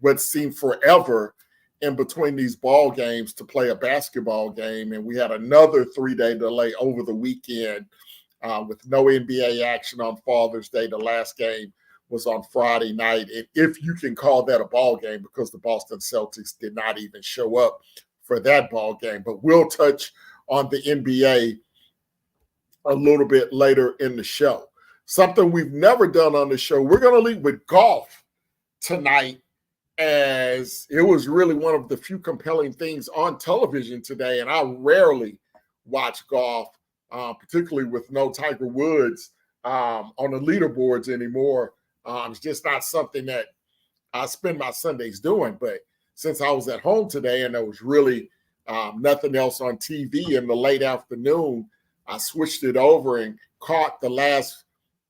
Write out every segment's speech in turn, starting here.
what seemed forever in between these ball games to play a basketball game. And we had another 3-day delay over the weekend with no NBA action on Father's Day. The last game was on Friday night. And if you can call that a ball game, because the Boston Celtics did not even show up for that ball game. But we'll touch on the NBA a little bit later in the show. Something we've never done on the show. We're going to lead with golf tonight, as it was really one of the few compelling things on television today. And I rarely watch golf, particularly with no Tiger Woods on the leaderboards anymore. It's just not something that I spend my Sundays doing. But since I was at home today and there was really nothing else on TV in the late afternoon, I switched it over and caught the last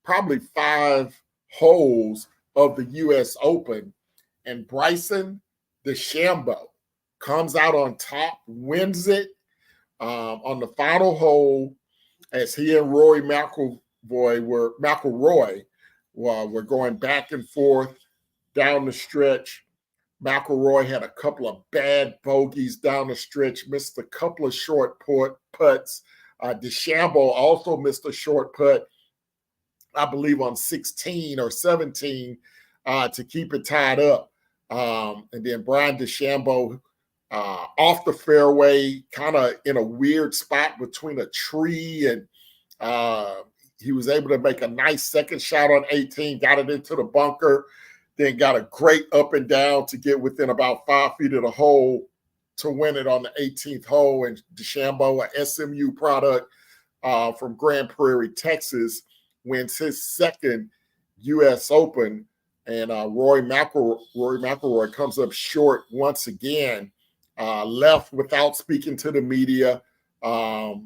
probably 5 holes of the U.S. Open. And Bryson DeChambeau comes out on top, wins it on the final hole, as he and Rory McIlroy were going back and forth down the stretch. McIlroy had a couple of bad bogeys down the stretch, missed a couple of short putts. DeChambeau also missed a short putt, I believe on 16 or 17 to keep it tied up. And then Brian DeChambeau off the fairway, kind of in a weird spot between a tree, and he was able to make a nice second shot on 18, got it into the bunker, then got a great up and down to get within about 5 feet of the hole to win it on the 18th hole. And DeChambeau, a SMU product from Grand Prairie, Texas, wins his second U.S. Open. And Rory McIlroy comes up short once again, left without speaking to the media. That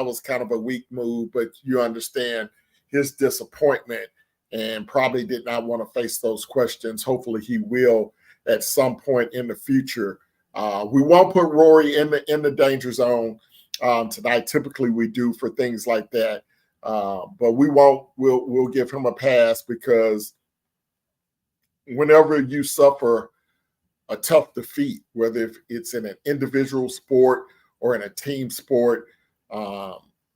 was kind of a weak move, but you understand his disappointment and probably did not want to face those questions. Hopefully he will at some point in the future. We won't put Rory in the danger zone tonight. Typically we do for things like that. But we won't. We'll give him a pass, because whenever you suffer a tough defeat, whether it's in an individual sport or in a team sport,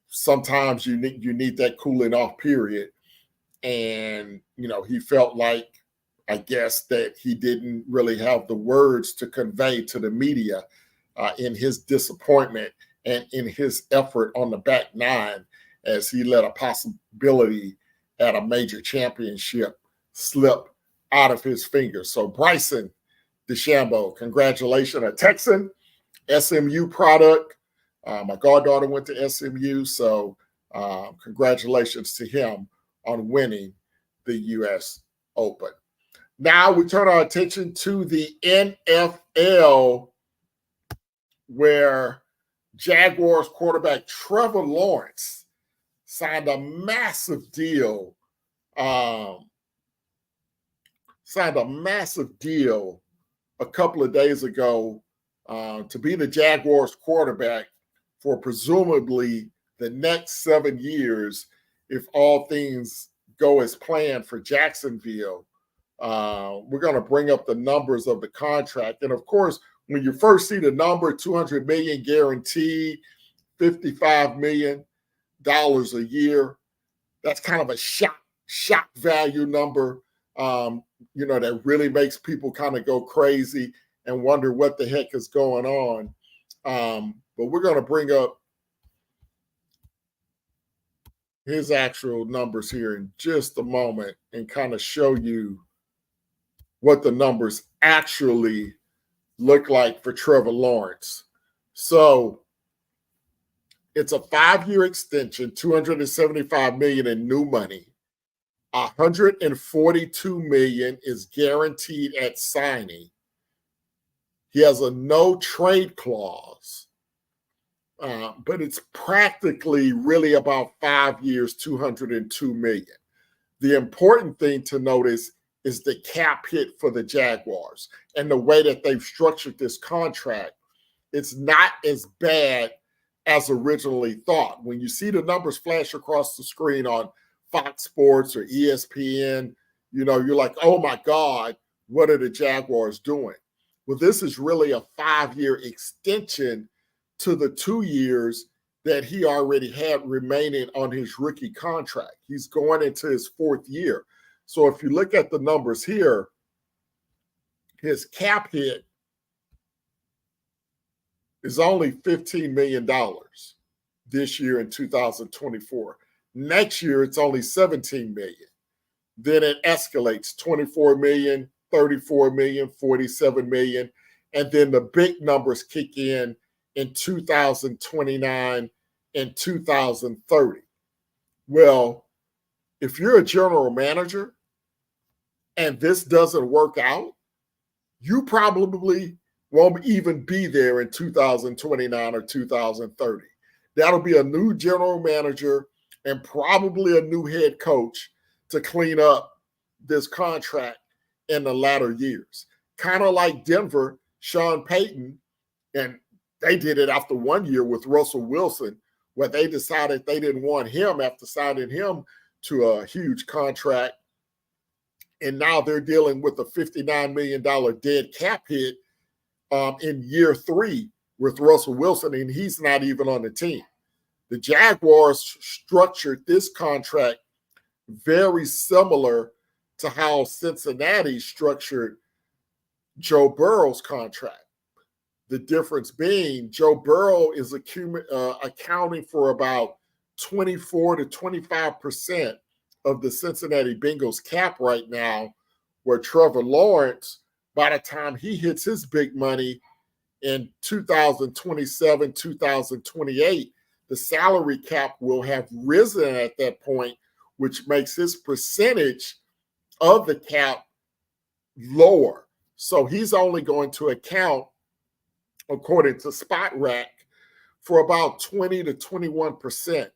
sometimes you need that cooling off period. And, he felt like, I guess, that he didn't really have the words to convey to the media in his disappointment and in his effort on the back nine, as he let a possibility at a major championship slip out of his fingers. So Bryson DeChambeau, congratulations, a Texan, SMU product. My goddaughter went to SMU, so congratulations to him on winning the U.S. Open. Now we turn our attention to the NFL, where Jaguars quarterback Trevor Lawrence signed a massive deal. A couple of days ago to be the Jaguars quarterback for presumably the next 7 years, if all things go as planned for Jacksonville. We're going to bring up the numbers of the contract. And of course, when you first see the number, $200 million guaranteed, $55 million a year, that's kind of a shock value number, that really makes people kind of go crazy and wonder what the heck is going on. But we're going to bring up his actual numbers here in just a moment and kind of show you what the numbers actually look like for Trevor Lawrence. So it's a 5-year extension, $275 million in new money. $142 million is guaranteed at signing. He has a no trade clause, but it's practically really about 5 years, $202 million. The important thing to notice is the cap hit for the Jaguars and the way that they've structured this contract. It's not as bad as originally thought. When you see the numbers flash across the screen on Fox Sports or ESPN, you're like, oh my God, what are the Jaguars doing? Well, this is really a 5-year extension to the 2 years that he already had remaining on his rookie contract. He's going into his 4th year. So if you look at the numbers here, his cap hit is only $15 million this year in 2024. Next year, it's only $17 million. Then it escalates, $24 million, $34 million, $47 million. And then the big numbers kick in 2029 and 2030. Well, if you're a general manager and this doesn't work out, you probably won't even be there in 2029 or 2030. That'll be a new general manager and probably a new head coach to clean up this contract in the latter years. Kind of like Denver, Sean Payton, and they did it after 1 year with Russell Wilson, where they decided they didn't want him after signing him to a huge contract. And now they're dealing with a $59 million dead cap hit in year 3 with Russell Wilson, and he's not even on the team. The Jaguars structured this contract very similar to how Cincinnati structured Joe Burrow's contract. The difference being Joe Burrow is accounting for about 24 to 25% of the Cincinnati Bengals cap right now, where Trevor Lawrence, by the time he hits his big money in 2027, 2028, the salary cap will have risen at that point, which makes his percentage of the cap lower. So he's only going to account, according to Spot Rack, for about 20 to 21%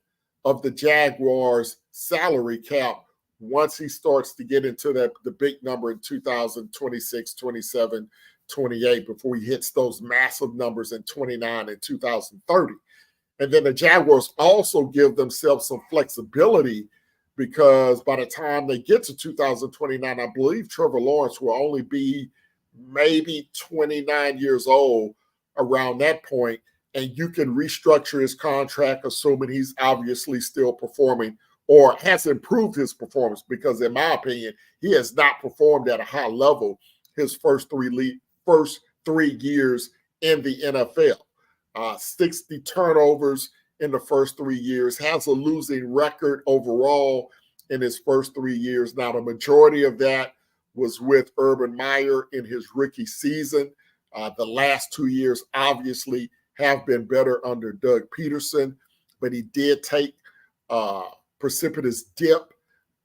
of the Jaguars' salary cap once he starts to get into the big number in 2026, 27, 28, before he hits those massive numbers in 29 and 2030. And then the Jaguars also give themselves some flexibility, because by the time they get to 2029, I believe Trevor Lawrence will only be maybe 29 years old around that point, and you can restructure his contract, assuming he's obviously still performing or has improved his performance, because in my opinion, he has not performed at a high level his first 3 years in the NFL. 60 turnovers in the first 3 years, has a losing record overall in his first 3 years. Now, the majority of that was with Urban Meyer in his rookie season. The last 2 years obviously have been better under Doug Peterson, but he did take a precipitous dip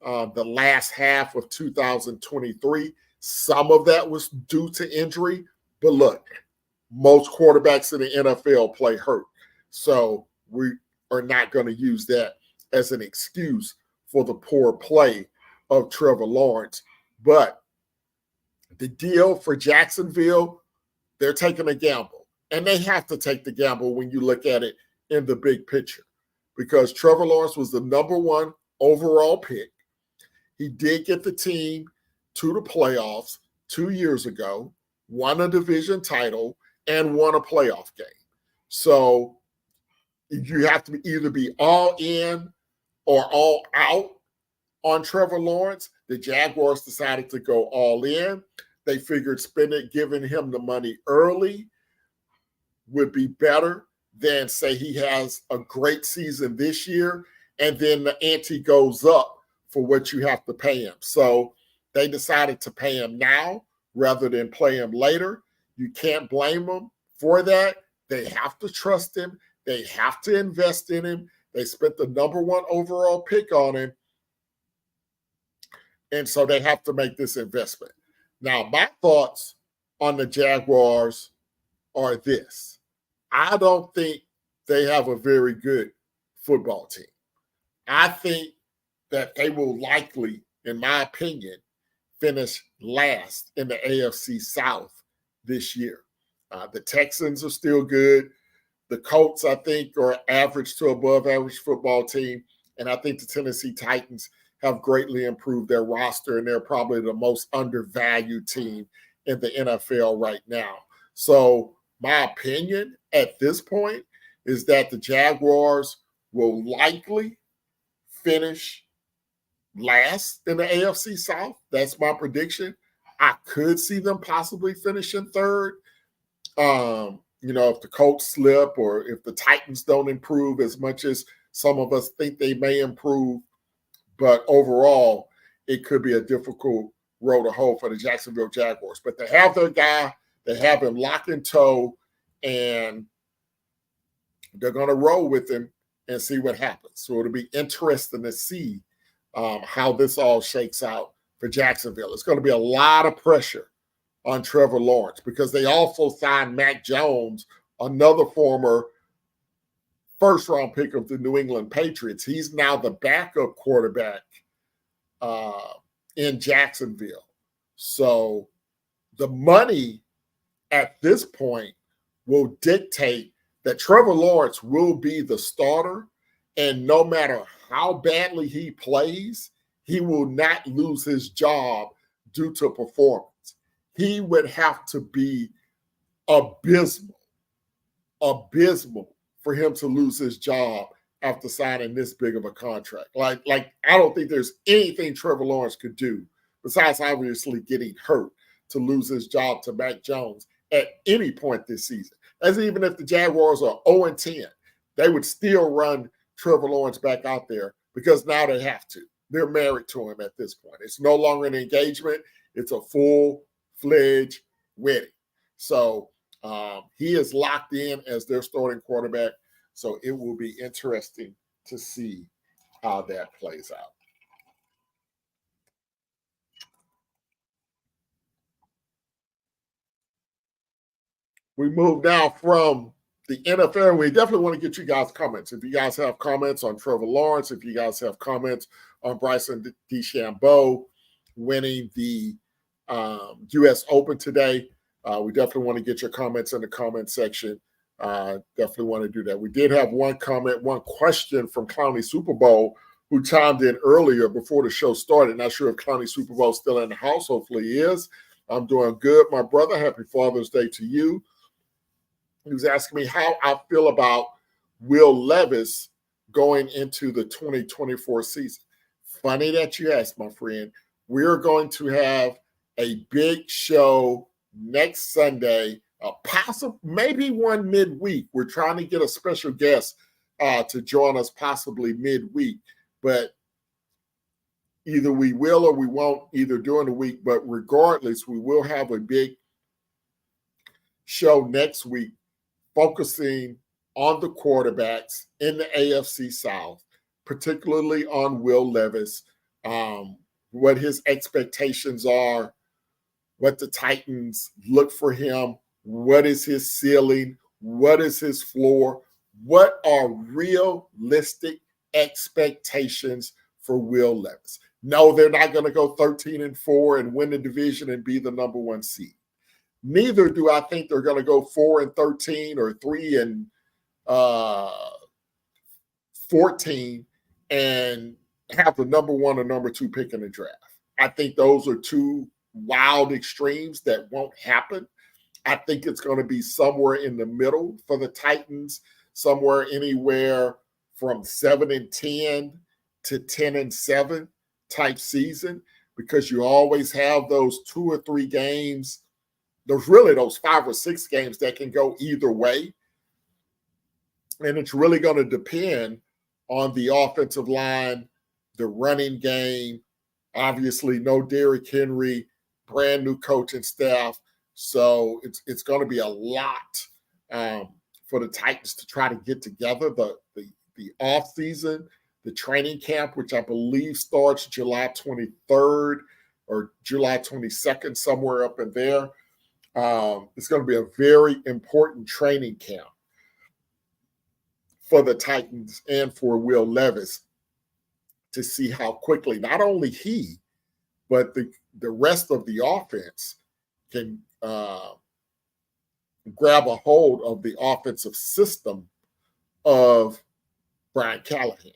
the last half of 2023. Some of that was due to injury, but look, most quarterbacks in the NFL play hurt. So we are not going to use that as an excuse for the poor play of Trevor Lawrence. But the deal for Jacksonville, they're taking a gamble. And they have to take the gamble when you look at it in the big picture, because Trevor Lawrence was the number 1 overall pick. He did get the team to the playoffs 2 years ago, won a division title, and won a playoff game. So you have to either be all in or all out on Trevor Lawrence. The Jaguars decided to go all in. They figured giving him the money early would be better than, say, he has a great season this year and then the ante goes up for what you have to pay him. So they decided to pay him now rather than play him later. You can't blame them for that. They have to trust him. They have to invest in him. They spent the number 1 overall pick on him. And so they have to make this investment. Now, my thoughts on the Jaguars are this. I don't think they have a very good football team. I think that they will likely, in my opinion, finish last in the AFC South this year. The Texans are still good. The Colts, I think, are average to above average football team. And I think the Tennessee Titans have greatly improved their roster, and they're probably the most undervalued team in the NFL right now. So my opinion at this point is that the Jaguars will likely finish last in the AFC South. That's my prediction. I could see them possibly finishing third. If the Colts slip or if the Titans don't improve as much as some of us think they may improve. But overall, it could be a difficult road to hoe for the Jacksonville Jaguars. But they have their guy, they have him lock and toe, and they're going to roll with him and see what happens. So it'll be interesting to see how this all shakes out for Jacksonville. It's going to be a lot of pressure on Trevor Lawrence because they also signed Mac Jones, another former first-round pick of the New England Patriots. He's now the backup quarterback in Jacksonville. So the money at this point will dictate that Trevor Lawrence will be the starter, and no matter how badly he plays, he will not lose his job due to performance. He would have to be abysmal for him to lose his job after signing this big of a contract. Like I don't think there's anything Trevor Lawrence could do besides obviously getting hurt to lose his job to Mac Jones at any point this season. As even if the Jaguars are 0-10, they would still run Trevor Lawrence back out there because now they have to. They're married to him at this point. It's no longer an engagement. It's a full-fledged wedding. So he is locked in as their starting quarterback. So it will be interesting to see how that plays out. We move now from the NFL, and we definitely want to get you guys comments. If you guys have comments on Trevor Lawrence, if you guys have comments on Bryson DeChambeau winning the U.S. Open today, we definitely want to get your comments in the comment section. Definitely want to do that. We did have one comment, one question from Clowney Super Bowl, who chimed in earlier before the show started. Not sure if Clowney Super Bowl is still in the house. Hopefully he is. I'm doing good, my brother. Happy Father's Day to you. He was asking me how I feel about Will Levis going into the 2024 season. Funny that you asked, my friend. We're going to have a big show next Sunday, possible maybe one midweek. We're trying to get a special guest to join us possibly midweek, but either we will or we won't, either during the week. But regardless, we will have a big show next week focusing on the quarterbacks in the AFC South, particularly on Will Levis, what his expectations are, what the Titans look for him, what is his ceiling, what is his floor, what are realistic expectations for Will Levis. No, they're not going to go 13-4 and win the division and be the number one seed. Neither do I think they're going to go 4-13 or 3-14 and have the number one or number two pick in the draft. I think those are two wild extremes that won't happen. I think it's going to be somewhere in the middle for the Titans, somewhere anywhere from 7-10 to 10-7 type season, because you always have those 2 or 3 games. There's really those 5 or 6 games that can go either way. And it's really going to depend on the offensive line, the running game, obviously no Derrick Henry, brand new coaching staff. So it's going to be a lot for the Titans to try to get together. The offseason, the training camp, which I believe starts July 23rd or July 22nd, somewhere up in there. It's going to be a very important training camp for the Titans and for Will Levis to see how quickly not only he, but the rest of the offense can grab a hold of the offensive system of Brian Callahan.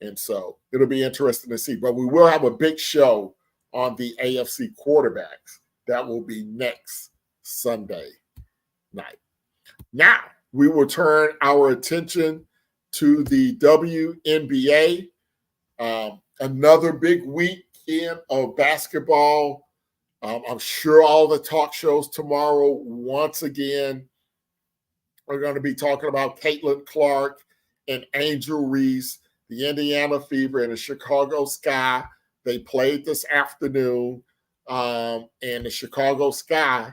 And so it'll be interesting to see. But we will have a big show on the AFC quarterbacks. That will be next Sunday night. Now, we will turn our attention to the WNBA. Another big weekend of basketball. I'm sure all the talk shows tomorrow, once again, are going to be talking about Caitlin Clark and Angel Reese, the Indiana Fever and the Chicago Sky. They played this afternoon, and the Chicago Sky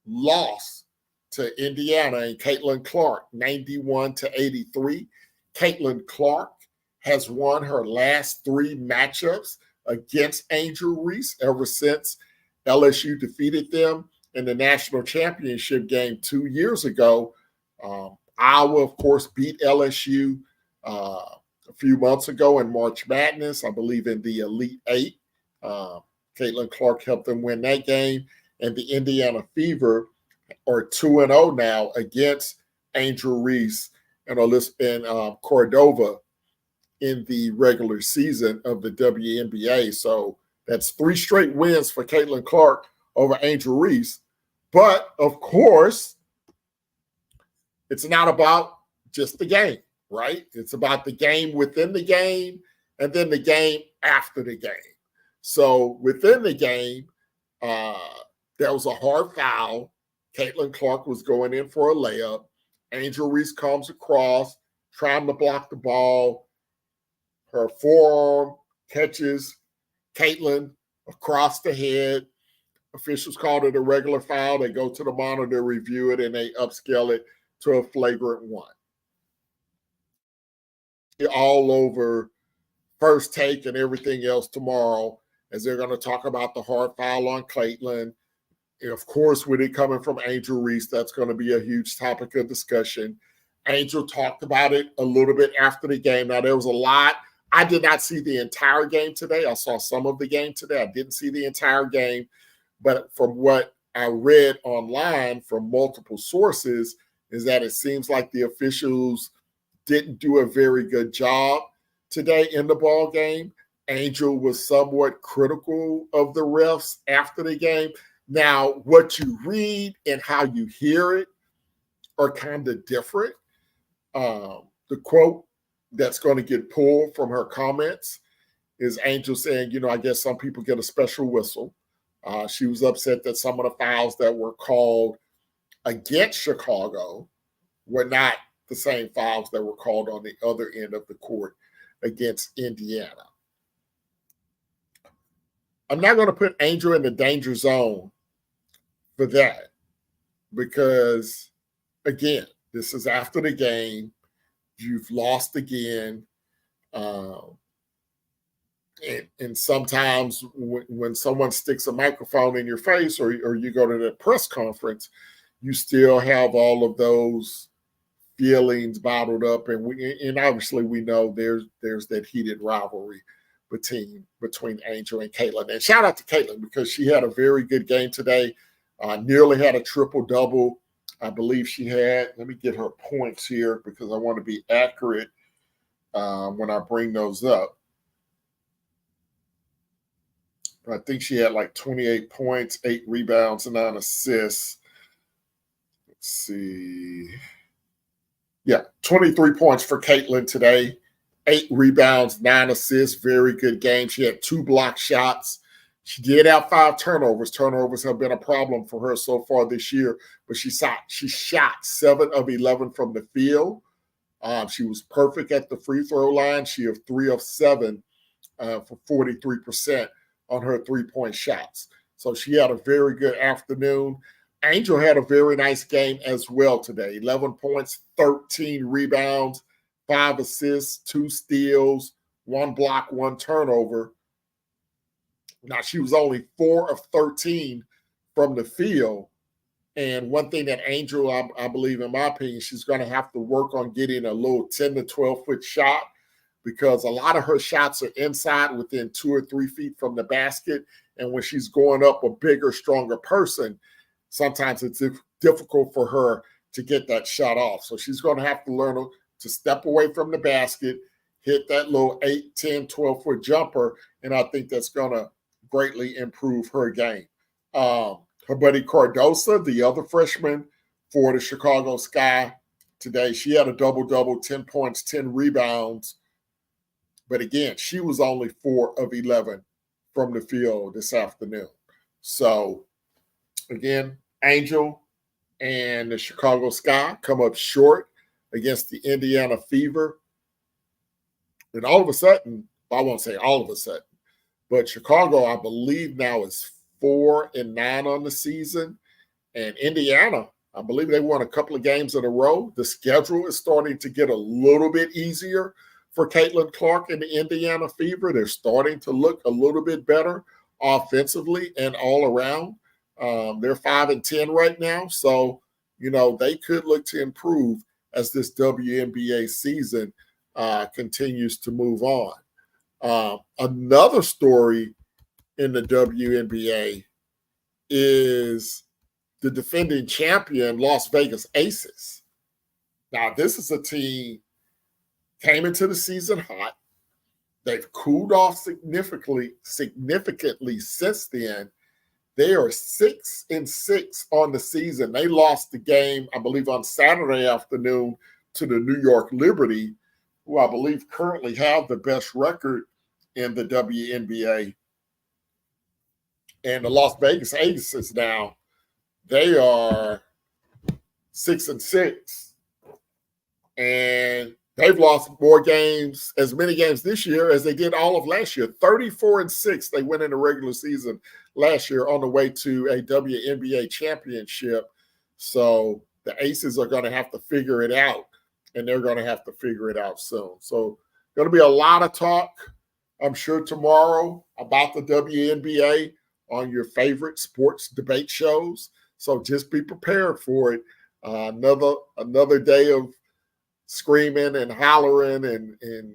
lost to Indiana and Caitlin Clark, 91-83. Caitlin Clark has won her last 3 matchups against Angel Reese ever since LSU defeated them in the national championship game 2 years ago. Iowa, of course, beat LSU a few months ago in March Madness, I believe in the Elite Eight. Caitlin Clark helped them win that game. And the Indiana Fever are 2-0 now against Angel Reese and Cordova in the regular season of the WNBA. So that's 3 straight wins for Caitlin Clark over Angel Reese. But, of course, it's not about just the game, right? It's about the game within the game and then the game after the game. So within the game, there was a hard foul. Caitlin Clark was going in for a layup. Angel Reese comes across, trying to block the ball. Her forearm catches Caitlin across the head. Officials called it a regular foul. They go to the monitor, review it, and they upscale it to a flagrant 1. All over First Take and everything else tomorrow, as they're going to talk about the hard foul on Caitlin. And of course, with it coming from Angel Reese, that's going to be a huge topic of discussion. Angel talked about it a little bit after the game. Now, there was a lot. I did not see the entire game today. I saw some of the game today. I didn't see the entire game. But from what I read online from multiple sources is that it seems like the officials didn't do a very good job today in the ball game. Angel was somewhat critical of the refs after the game. Now, what you read and how you hear it are kind of different. The quote that's going to get pulled from her comments is Angel saying, I guess some people get a special whistle. She was upset that some of the fouls that were called against Chicago were not the same fouls that were called on the other end of the court against Indiana. I'm not going to put Angel in the danger zone for that because, again, this is after the game. You've lost again. And sometimes when someone sticks a microphone in your face or you go to the press conference, you still have all of those feelings bottled up. And obviously we know there's that heated rivalry between Angel and Caitlin. And shout out to Caitlin because she had a very good game today. Nearly had a triple-double. I believe she had. Let me get her points here because I want to be accurate when I bring those up. I think she had like 28 points, 8 rebounds, and 9 assists. Let's see. Yeah, 23 points for Caitlin today, 8 rebounds, 9 assists. Very good game. She had 2 block shots. She did have 5 turnovers. Turnovers have been a problem for her so far this year, but she shot 7 of 11 from the field. She was perfect at the free throw line. She had 3 of 7 for 43% on her 3-point shots. So she had a very good afternoon. Angel had a very nice game as well today. 11 points, 13 rebounds, 5 assists, 2 steals, 1 block, 1 turnover. Now, she was only 4 of 13 from the field. And one thing that Angel, I believe, in my opinion, she's going to have to work on getting a little 10 to 12-foot shot because a lot of her shots are inside within 2 or 3 feet from the basket. And when she's going up a bigger, stronger person, sometimes it's difficult for her to get that shot off. So she's going to have to learn to step away from the basket, hit that little 8, 10, 12-foot jumper, and I think that's going to greatly improve her game. Her buddy Cardosa, the other freshman for the Chicago Sky today, she had a double-double, 10 points, 10 rebounds. But again, she was only 4 of 11 from the field this afternoon. So again, Angel and the Chicago Sky come up short against the Indiana Fever. And all of a sudden, I won't say all of a sudden, but Chicago, I believe now is 4-9 on the season. And Indiana, I believe they won a couple of games in a row. The schedule is starting to get a little bit easier for Caitlin Clark and the Indiana Fever. They're starting to look a little bit better offensively and all around. They're 5-10 right now. So, they could look to improve as this WNBA season continues to move on. Another story in the WNBA is the defending champion Las Vegas Aces. Now, this is a team came into the season hot. They've cooled off significantly since then. They are 6-6 on the season. They lost the game, I believe, on Saturday afternoon to the New York Liberty, who I believe currently have the best record in the WNBA. And the Las Vegas Aces now, they are 6-6. And they've lost as many games this year as they did all of last year. 34-6 they went in the regular season last year on the way to a WNBA championship. So the Aces are going to have to figure it out, and they're going to have to figure it out soon. So going to be a lot of talk, I'm sure, tomorrow about the WNBA on your favorite sports debate shows. So just be prepared for it. Another day of screaming and hollering and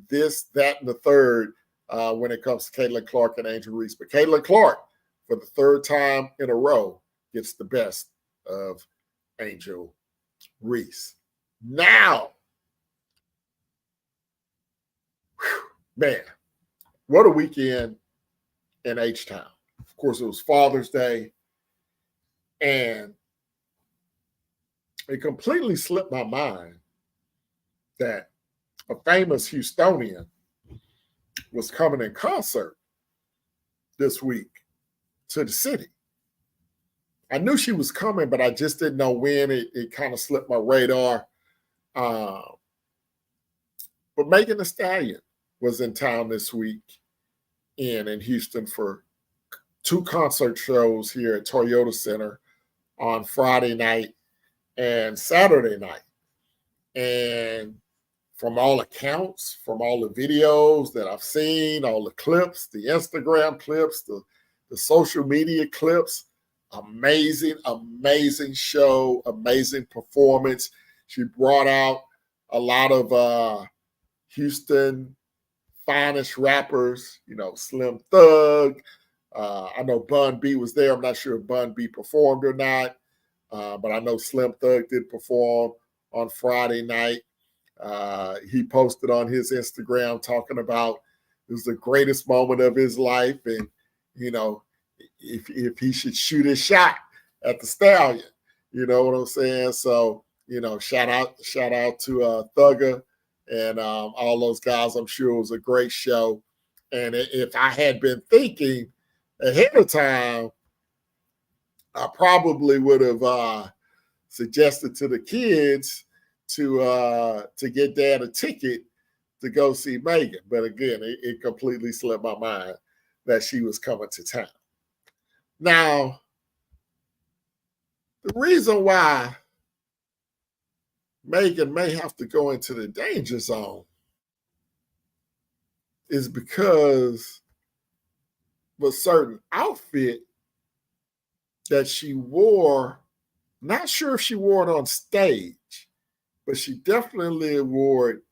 this, that, and the third when it comes to Caitlin Clark and Angel Reese. But Caitlin Clark, for the third time in a row, gets the best of Angel Reese. Now, man, what a weekend in H-Town. Of course, it was Father's Day, and it completely slipped my mind that a famous Houstonian was coming in concert this week to the city. I knew she was coming, but I just didn't know when. It kind of slipped my radar. But Megan Thee Stallion was in town this week in Houston for 2 concert shows here at Toyota Center on Friday night and Saturday night. And from all accounts, from all the videos that I've seen, all the clips, the Instagram clips, the social media clips, amazing show, amazing performance. She brought out a lot of Houston finest rappers, Slim Thug. I know Bun B was there. I'm not sure if Bun B performed or not, but I know Slim Thug did perform on Friday night. He posted on his Instagram talking about it was the greatest moment of his life, and if he should shoot his shot at the Stallion, you know what I'm saying? So shout out to Thugger and all those guys. I'm sure it was a great show, and if I had been thinking ahead of time, I probably would have suggested to the kids to get Dad a ticket to go see Megan. But again, it completely slipped my mind that she was coming to town. Now, the reason why Megan may have to go into the danger zone is because of a certain outfit that she wore. Not sure if she wore it on stage, but she definitely wore it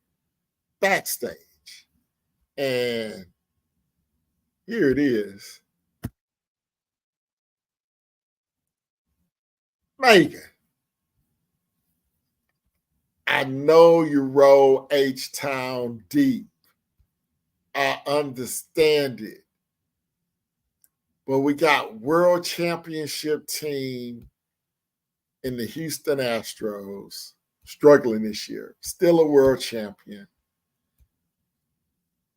backstage. And here it is. Megan, I know you roll H-Town deep. I understand it. But we got world championship team in the Houston Astros struggling this year. Still a world champion.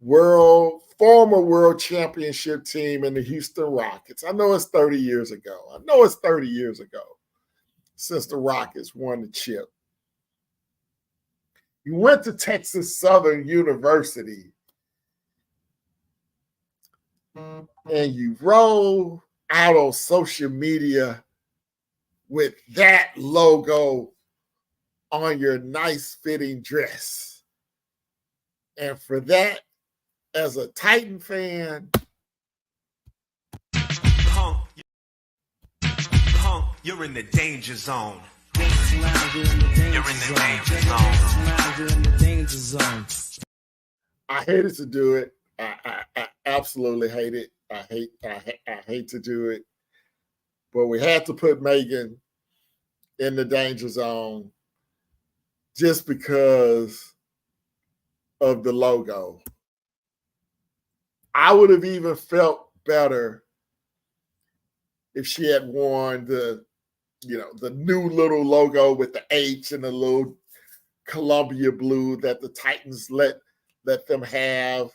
Former world championship team in the Houston Rockets. I know it's 30 years ago. Since the Rockets won the chip. You went to Texas Southern University and you roll out on social media with that logo on your nice fitting dress. And for that, as a Titan fan, you're in the danger zone. You're in the danger zone. I hated to do it. I absolutely hate it. I hate to do it. But we had to put Megan in the danger zone just because of the logo. I would have even felt better if she had worn the new little logo with the H and the little Columbia blue that the Titans let them have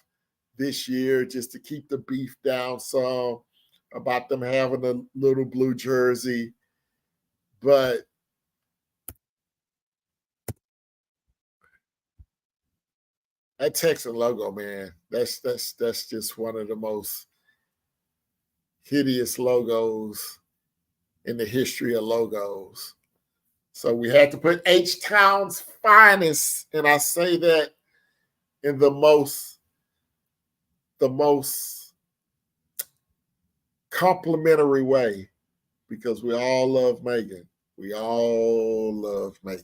this year, just to keep the beef down some about them having a little blue jersey. But that Texan logo, man, that's just one of the most hideous logos in the history of logos. So we had to put H-Town's finest, and I say that in the most complimentary way, because we all love Megan. We all love Megan.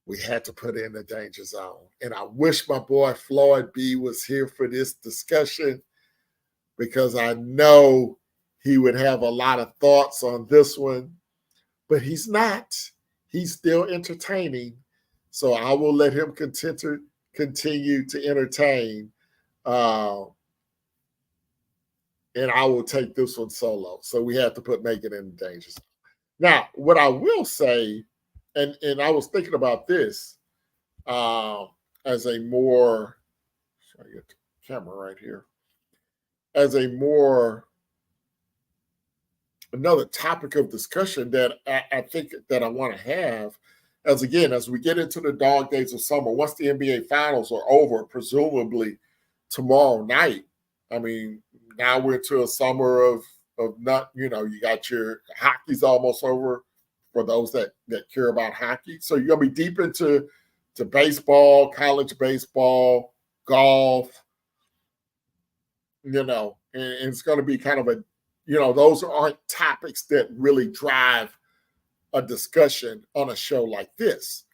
We had to put in the danger zone. And I wish my boy Floyd B was here for this discussion, because I know he would have a lot of thoughts on this one, but he's not. He's still entertaining. So I will let him continue to entertain. And I will take this one solo. So we have to put Megan in the danger zone. Now, what I will say, and I was thinking about this as a more, should I get the camera right here, as a more, another topic of discussion that I think that I want to have, as we get into the dog days of summer, once the NBA finals are over, presumably tomorrow night. I mean, now we're into a summer of not, you got your hockey's almost over for those that care about hockey. So you're going to be deep into baseball, college baseball, golf, and it's going to be kind of a, those aren't topics that really drive a discussion on a show like this.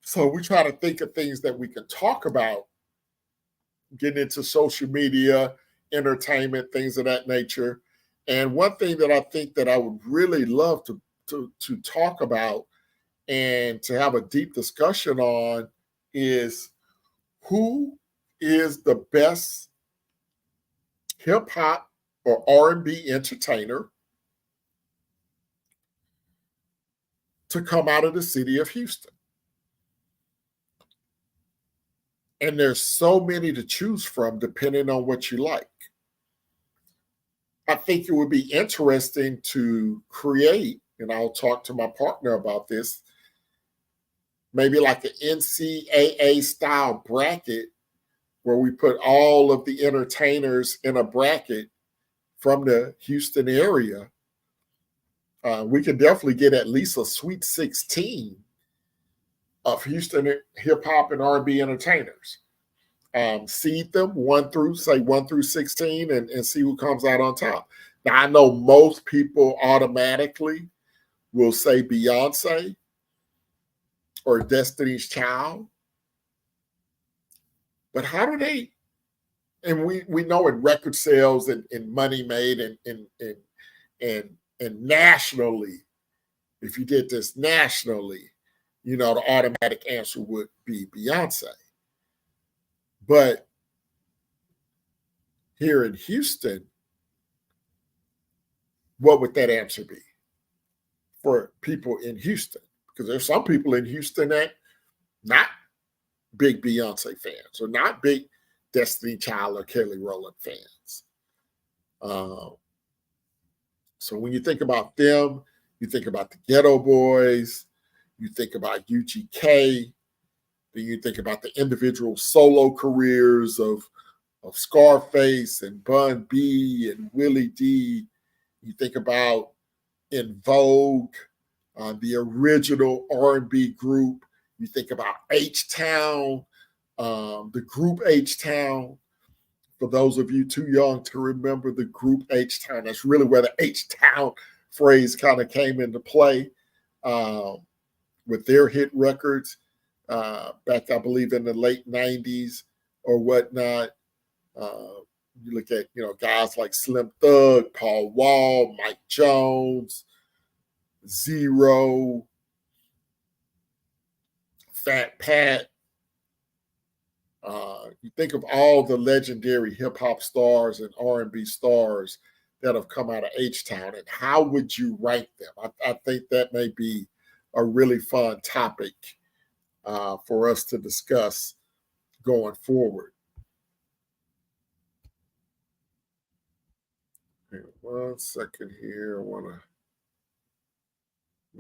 So we try to think of things that we can talk about, getting into social media, entertainment, things of that nature. And one thing that I think that I would really love to talk about and to have a deep discussion on is, who is the best hip hop or R&B entertainer to come out of the city of Houston? And there's so many to choose from depending on what you like. I think it would be interesting to create, and I'll talk to my partner about this, maybe like an NCAA style bracket where we put all of the entertainers in a bracket from the Houston area. We could definitely get at least a Sweet 16 of Houston hip hop and R&B entertainers. Seed them 1 through 16 and see who comes out on top. Now, I know most people automatically will say Beyonce or Destiny's Child. But how do they, and we know in record sales and money made and nationally, if you did this nationally, the automatic answer would be Beyonce. But here in Houston, what would that answer be for people in Houston? Because there's some people in Houston that not big Beyonce fans or not big Destiny Child or Kelly Rowland fans. So when you think about them, you think about the Ghetto Boys, you think about UGK, then you think about the individual solo careers of Scarface and Bun B and Willie D. You think about In Vogue, the original R&B group. You think about H-Town, the group H-Town. For those of you too young to remember the group H-Town, that's really where the H-Town phrase kind of came into play with their hit records back, I believe, in the late 90s or whatnot. You look at, guys like Slim Thug, Paul Wall, Mike Jones, Zero, Fat Pat. You think of all the legendary hip hop stars and R&B stars that have come out of H-Town, and how would you rank them? I think that may be a really fun topic for us to discuss going forward. Okay, 1 second here. I want to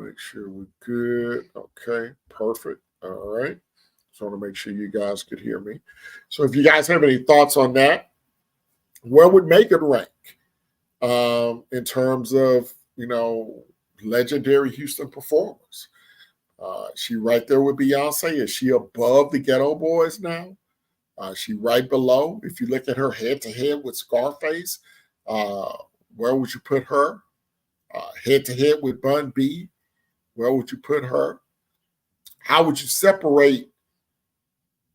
make sure we're good. Okay, perfect. All right. So I want to make sure you guys could hear me. So if you guys have any thoughts on that, where would Megan rank in terms of, legendary Houston performers? Is she right there with Beyonce? Is she above the Ghetto Boys now? Is she right below? If you look at her head-to-head with Scarface, where would you put her? Head-to-head with Bun B, where would you put her? How would you separate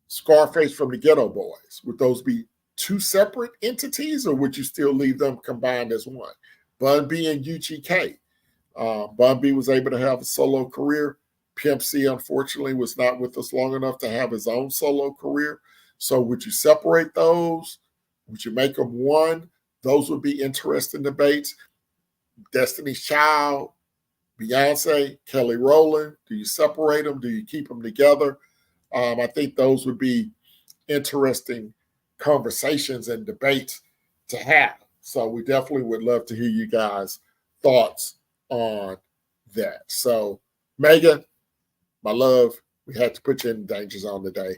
Scarface from the Ghetto Boys? Would those be two separate entities, or would you still leave them combined as one? Bun B and UGK. Bun B was able to have a solo career. Pimp C, unfortunately, was not with us long enough to have his own solo career. So would you separate those? Would you make them one? Those would be interesting debates. Destiny's Child, Beyonce, Kelly Rowland. Do you separate them? Do you keep them together? I think those would be interesting conversations and debates to have. So we definitely would love to hear you guys' thoughts on that. So, Megan, my love, we had to put you in the danger zone today.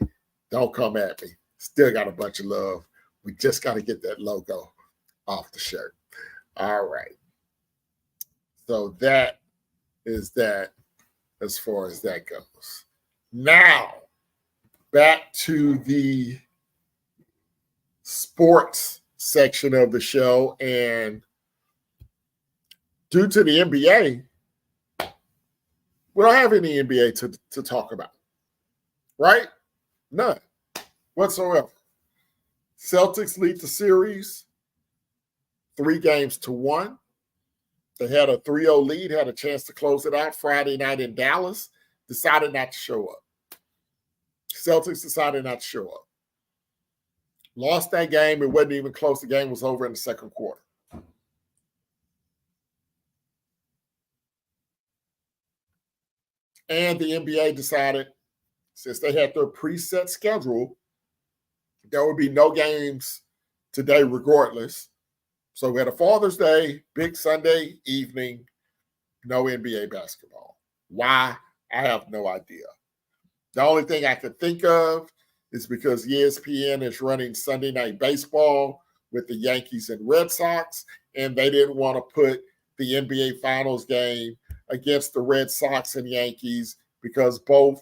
Don't come at me. Still got a bunch of love. We just got to get that logo off the shirt. All right. So that is that as far as that goes. Now, back to the sports section of the show. And due to the NBA, we don't have any NBA to talk about, right? None whatsoever. Celtics lead the series 3-1. They had a 3-0 lead, had a chance to close it out Friday night in Dallas, decided not to show up. Celtics decided not to show up. Lost that game. It wasn't even close. The game was over in the second quarter. And the NBA decided, since they had their preset schedule, there would be no games today regardless. So we had a Father's Day, big Sunday evening, no NBA basketball. Why? I have no idea. The only thing I could think of is because ESPN is running Sunday Night Baseball with the Yankees and Red Sox, and they didn't want to put the NBA Finals game against the Red Sox and Yankees because both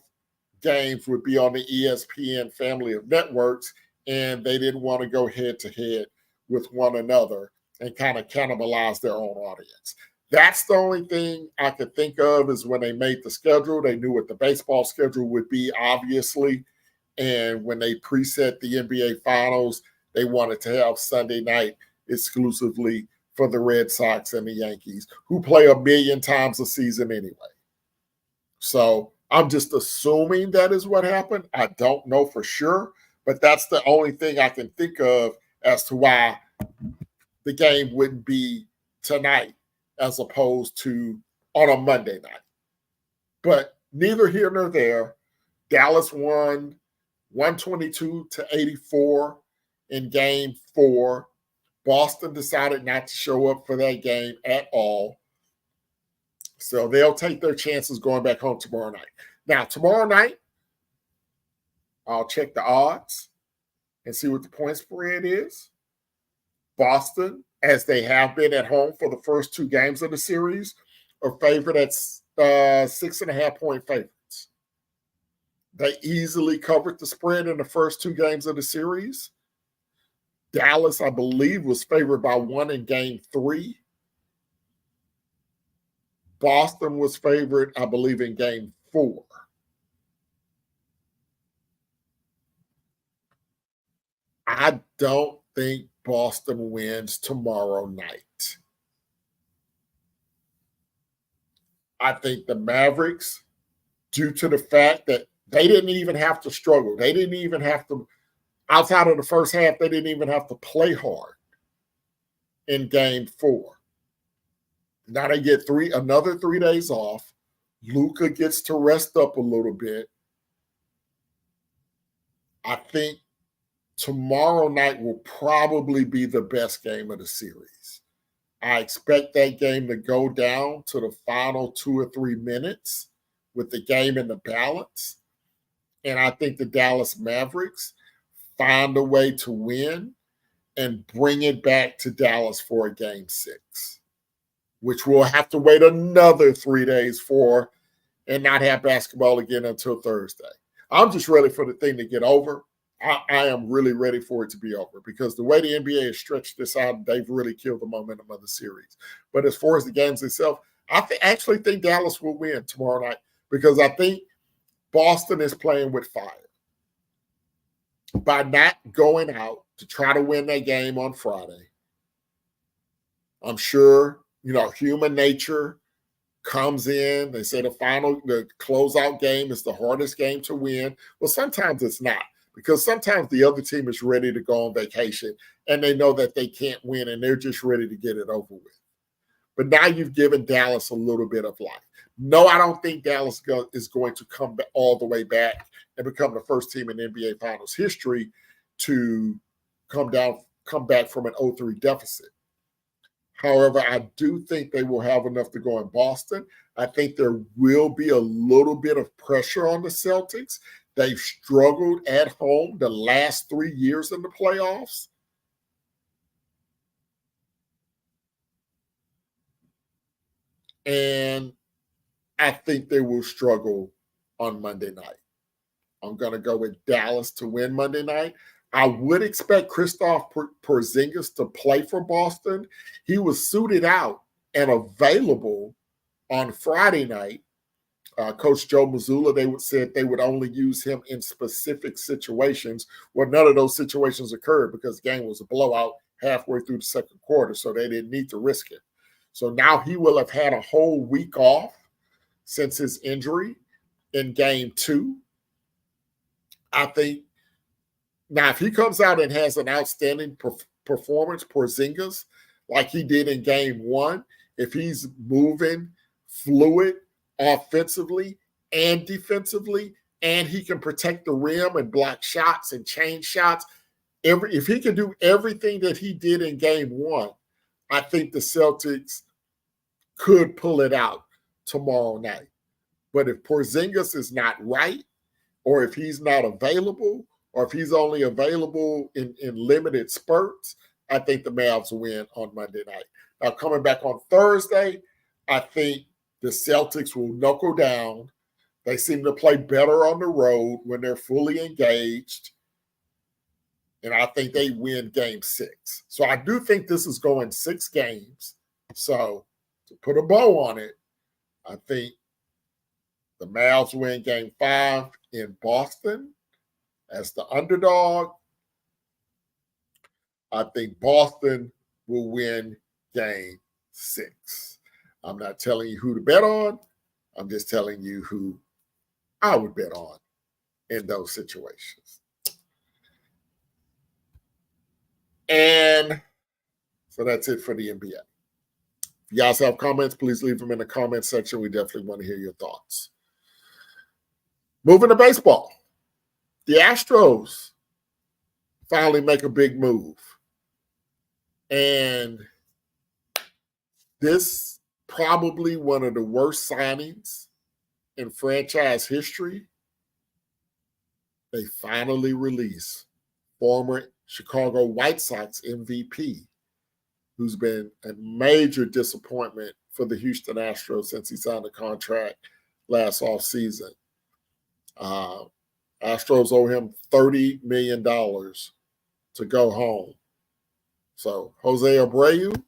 games would be on the ESPN family of networks, and they didn't want to go head-to-head with one another and kind of cannibalize their own audience. That's the only thing I could think of is when they made the schedule, they knew what the baseball schedule would be, obviously. And when they preset the NBA Finals, they wanted to have Sunday night exclusively for the Red Sox and the Yankees, who play 1 million times a season anyway. So I'm just assuming that is what happened. I don't know for sure, but that's the only thing I can think of as to why the game wouldn't be tonight as opposed to on a Monday night. But neither here nor there. Dallas won 122-84 in game 4. Boston decided not to show up for that game at all. So they'll take their chances going back home tomorrow night. Now, tomorrow night, I'll check the odds and see what the point spread is. Boston, as they have been at home for the first 2 games of the series, are favored at 6.5-point favorites. They easily covered the spread in the first 2 games of the series. Dallas, I believe, was favored by 1 in game 3. Boston was favored, I believe, in game 4. I don't think Boston wins tomorrow night. I think the Mavericks, due to the fact that they didn't even have to struggle, they didn't even have to, outside of the first half, they didn't even have to play hard in game 4. Now they get another 3 days off. Luka gets to rest up a little bit. I think tomorrow night will probably be the best game of the series. I expect that game to go down to the final 2 or 3 minutes with the game in the balance. And I think the Dallas Mavericks find a way to win and bring it back to Dallas for a game 6, which we'll have to wait another 3 days for and not have basketball again until Thursday. I'm just ready for the thing to get over. I am really ready for it to be over because the way the NBA has stretched this out, they've really killed the momentum of the series. But as far as the games itself, I actually think Dallas will win tomorrow night because I think Boston is playing with fire. By not going out to try to win that game on Friday, I'm sure, human nature comes in. They say the closeout game is the hardest game to win. Well, sometimes it's not. Because sometimes the other team is ready to go on vacation and they know that they can't win and they're just ready to get it over with. But now you've given Dallas a little bit of life. No, I don't think Dallas is going to come all the way back and become the first team in NBA Finals history to come back from an 0-3 deficit. However, I do think they will have enough to go in Boston. I think there will be a little bit of pressure on the Celtics. They've struggled at home the last 3 years in the playoffs. And I think they will struggle on Monday night. I'm going to go with Dallas to win Monday night. I would expect Kristaps Porzingis to play for Boston. He was suited out and available on Friday night. Coach Joe Mazzulla, said they would only use him in specific situations. Well, none of those situations occurred because the game was a blowout halfway through the second quarter, so they didn't need to risk it. So now he will have had a whole week off since his injury in game 2. I think now if he comes out and has an outstanding performance, Porzingis, like he did in game 1, if he's moving, fluid, offensively and defensively, and he can protect the rim and block shots and change shots. If he can do everything that he did in game 1, I think the Celtics could pull it out tomorrow night. But if Porzingis is not right, or if he's not available, or if he's only available in limited spurts, I think the Mavs will win on Monday night. Now, coming back on Thursday, I think the Celtics will knuckle down. They seem to play better on the road when they're fully engaged. And I think they win game 6. So I do think this is going 6 games. So to put a bow on it, I think the Mavs win game 5 in Boston as the underdog. I think Boston will win game 6. I'm not telling you who to bet on. I'm just telling you who I would bet on in those situations. And so that's it for the NBA. If you guys have comments, please leave them in the comment section. We definitely want to hear your thoughts. Moving to baseball. The Astros finally make a big move. And this probably one of the worst signings in franchise history. They finally release former Chicago White Sox MVP, who's been a major disappointment for the Houston Astros since he signed a contract last offseason. Astros owe him $30 million to go home. So, Jose Abreu.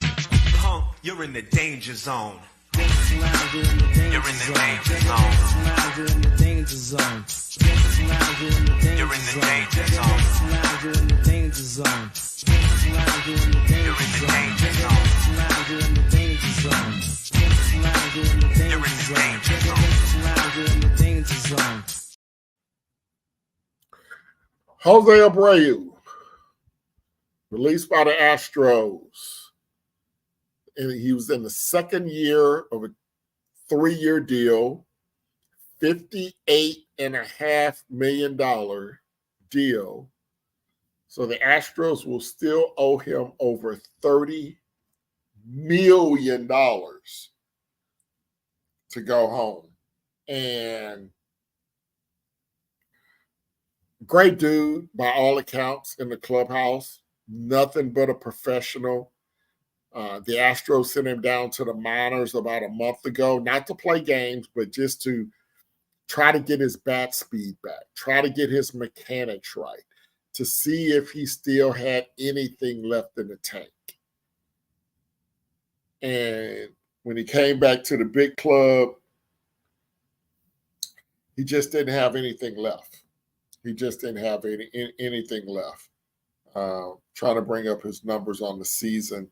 Punk, you're in the danger zone. You're in the danger zone. You're in the danger zone. You're in the danger zone. You're in the danger zone. You're in the danger zone. You're in the danger zone. You're in the danger zone. Jose Abreu, released by the Astros. And he was in the second year of a 3-year deal, $58.5 million deal. So the Astros will still owe him over $30 million to go home. And great dude by all accounts in the clubhouse, nothing but a professional. The Astros sent him down to the minors about a month ago, not to play games, but just to try to get his bat speed back, try to get his mechanics right, to see if he still had anything left in the tank. And when he came back to the big club, he just didn't have anything left. He just didn't have anything left. Trying to bring up his numbers on the season.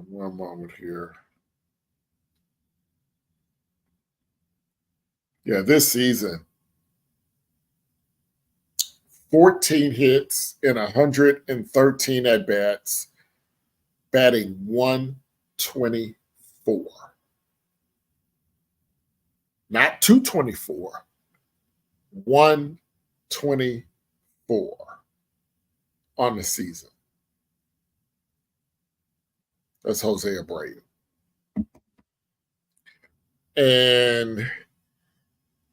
One moment here. Yeah, this season, 14 hits in 113 at-bats, batting 124. Not 224, 124 on the season. That's Jose Abreu. And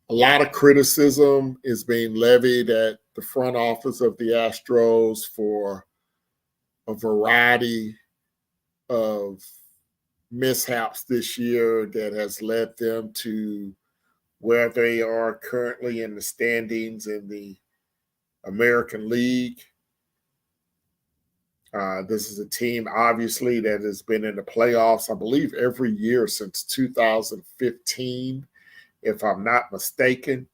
a lot of criticism is being levied at the front office of the Astros for a variety of mishaps this year that has led them to where they are currently in the standings in the American League. This is a team, obviously, that has been in the playoffs, I believe, every year since 2015, if I'm not mistaken.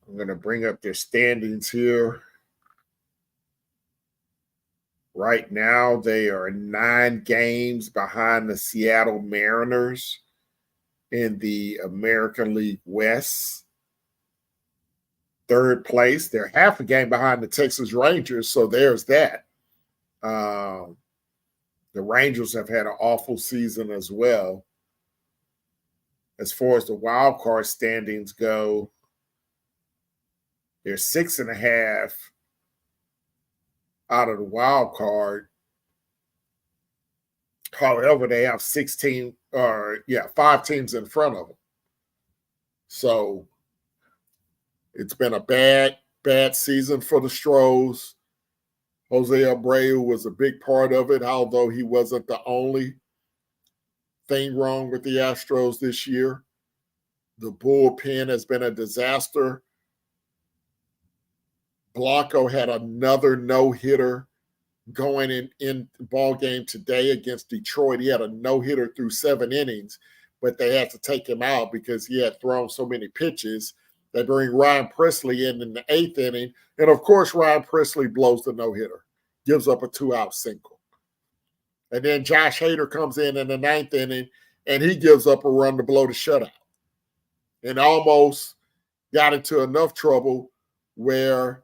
I'm going to bring up their standings here. Right now, they are 9 games behind the Seattle Mariners in the American League West. Third place. They're half a game behind the Texas Rangers, so there's that. The Rangers have had an awful season as well. As far as the wild card standings go, they're 6.5 out of the wild card. However, they have 5 teams in front of them. So it's been a bad season for the Stros. Jose Abreu was a big part of it, although he wasn't the only thing wrong with the Astros this year. The bullpen has been a disaster. Blanco had another no-hitter going in ball game today against Detroit. He had a no-hitter through 7 innings, but they had to take him out because he had thrown so many pitches They bring Ryan Presley in the 8th inning. And, of course, Ryan Presley blows the no-hitter, gives up a 2-out single. And then Josh Hader comes in the 9th inning, and he gives up a run to blow the shutout. And almost got into enough trouble where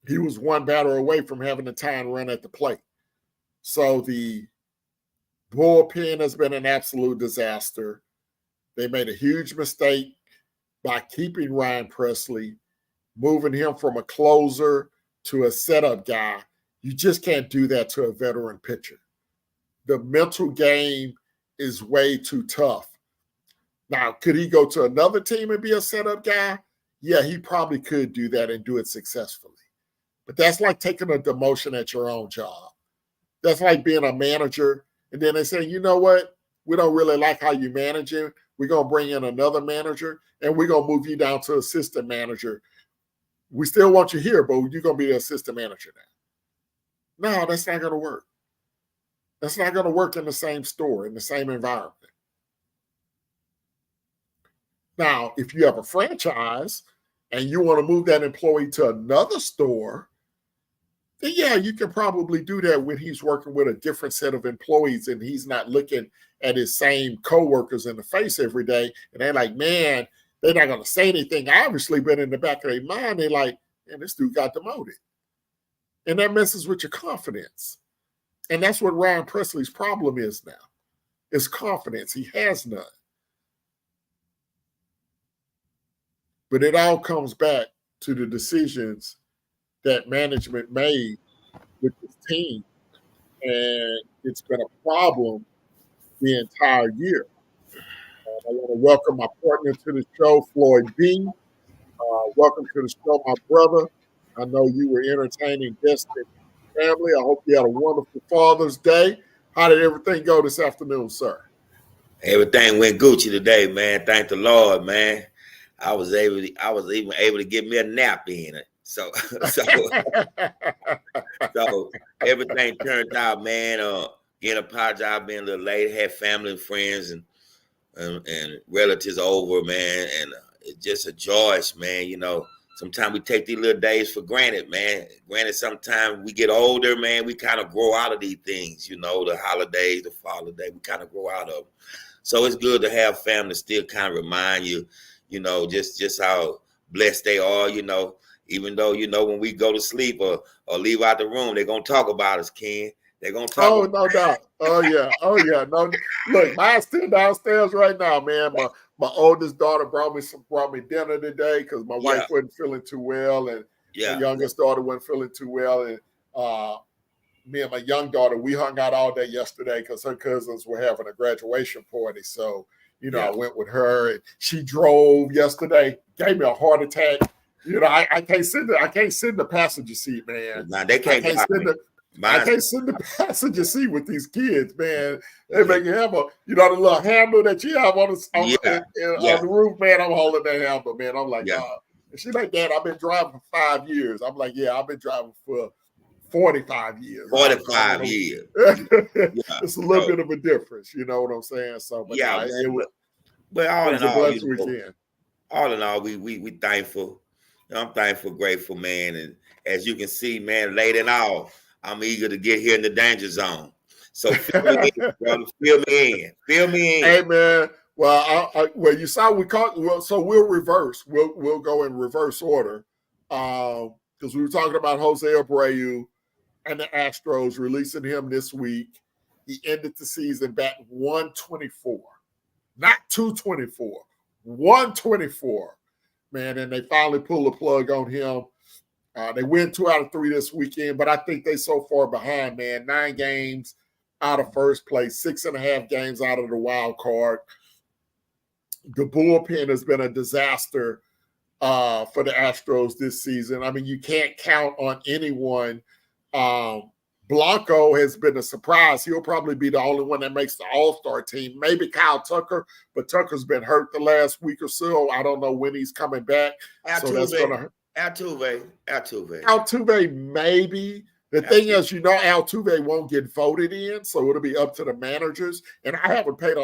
he was one batter away from having to tie and run at the plate. So the bullpen has been an absolute disaster. They made a huge mistake by keeping Ryan Presley, moving him from a closer to a setup guy. You just can't do that to a veteran pitcher. The mental game is way too tough. Now, could he go to another team and be a setup guy? Yeah, he probably could do that and do it successfully. But that's like taking a demotion at your own job. That's like being a manager, and then they say, you know what? We don't really like how you manage it. We're going to bring in another manager, and we're going to move you down to assistant manager. We still want you here, but you're going to be the assistant manager now. No, that's not going to work. That's not going to work in the same store, in the same environment. Now, if you have a franchise and you want to move that employee to another store, then yeah, you can probably do that when he's working with a different set of employees and he's not looking at his same coworkers in the face every day. And they're like, man, they're not going to say anything, obviously, but in the back of their mind, they're like, man, this dude got demoted. And that messes with your confidence. And that's what Ryan Presley's problem is now, is confidence. He has none. But it all comes back to the decisions that management made with this team. And it's been a problem the entire year. I want to welcome my partner to the show, Floyd B. Welcome to the show, my brother. I know you were entertaining guests and family. I hope you had a wonderful Father's Day. How did everything go this afternoon, sir? Everything went Gucci today, man. Thank the Lord, man. I was even able to get me a nap in it. So everything turned out, man. Again, apologize being a little late. Had family and friends and relatives over, man. And it's just a joyous, man. You know, sometimes we take these little days for granted, man. Granted, sometimes we get older, man. We kind of grow out of these things, you know, the holidays, the holiday. We kind of grow out of them. So it's good to have family still kind of remind you, you know, just how blessed they are, you know, even though, you know, when we go to sleep or leave out the room, they're going to talk about us, Ken. They're going to talk about no doubt. Oh, yeah. No, look, mine's still downstairs right now, man. My oldest daughter brought me dinner today because my wife wasn't feeling too well, and my youngest daughter wasn't feeling too well. And me and my young daughter, we hung out all day yesterday because her cousins were having a graduation party. So, you know, I went with her, and she drove yesterday, gave me a heart attack. You know, I can't sit in the passenger seat, man. Nah, they can't. I can't sit in the passenger seat with these kids, man. They make you have the little handle that you have on the roof, man. I'm holding that handle, man. I'm like, and she's like, Dad, I've been driving for 5 years. I'm like, yeah, I've been driving for 45 years. 45 years. It's a little bit of a difference, you know what I'm saying? So, but all in all, we thankful. You know, I'm thankful, grateful, man. And as you can see, man, late and all, I'm eager to get here in the danger zone. So fill me in, brother. Fill me in. Hey, man. Well, you saw we caught. Well, so we'll reverse. We'll go in reverse order because we were talking about Jose Abreu and the Astros releasing him this week. He ended the season batting 124, not 224, 124. Man, and they finally pulled the plug on him. They win 2 out of 3 this weekend, but I think they so far behind, man. 9 games out of first place, 6.5 games out of the wild card. The bullpen has been a disaster for the Astros this season. I mean, you can't count on anyone. Blanco has been a surprise. He'll probably be the only one that makes the All-Star team. Maybe Kyle Tucker, but Tucker's been hurt the last week or so. I don't know when he's coming back. Altuve, maybe. The thing is, you know, Altuve won't get voted in, so it'll be up to the managers. And I haven't paid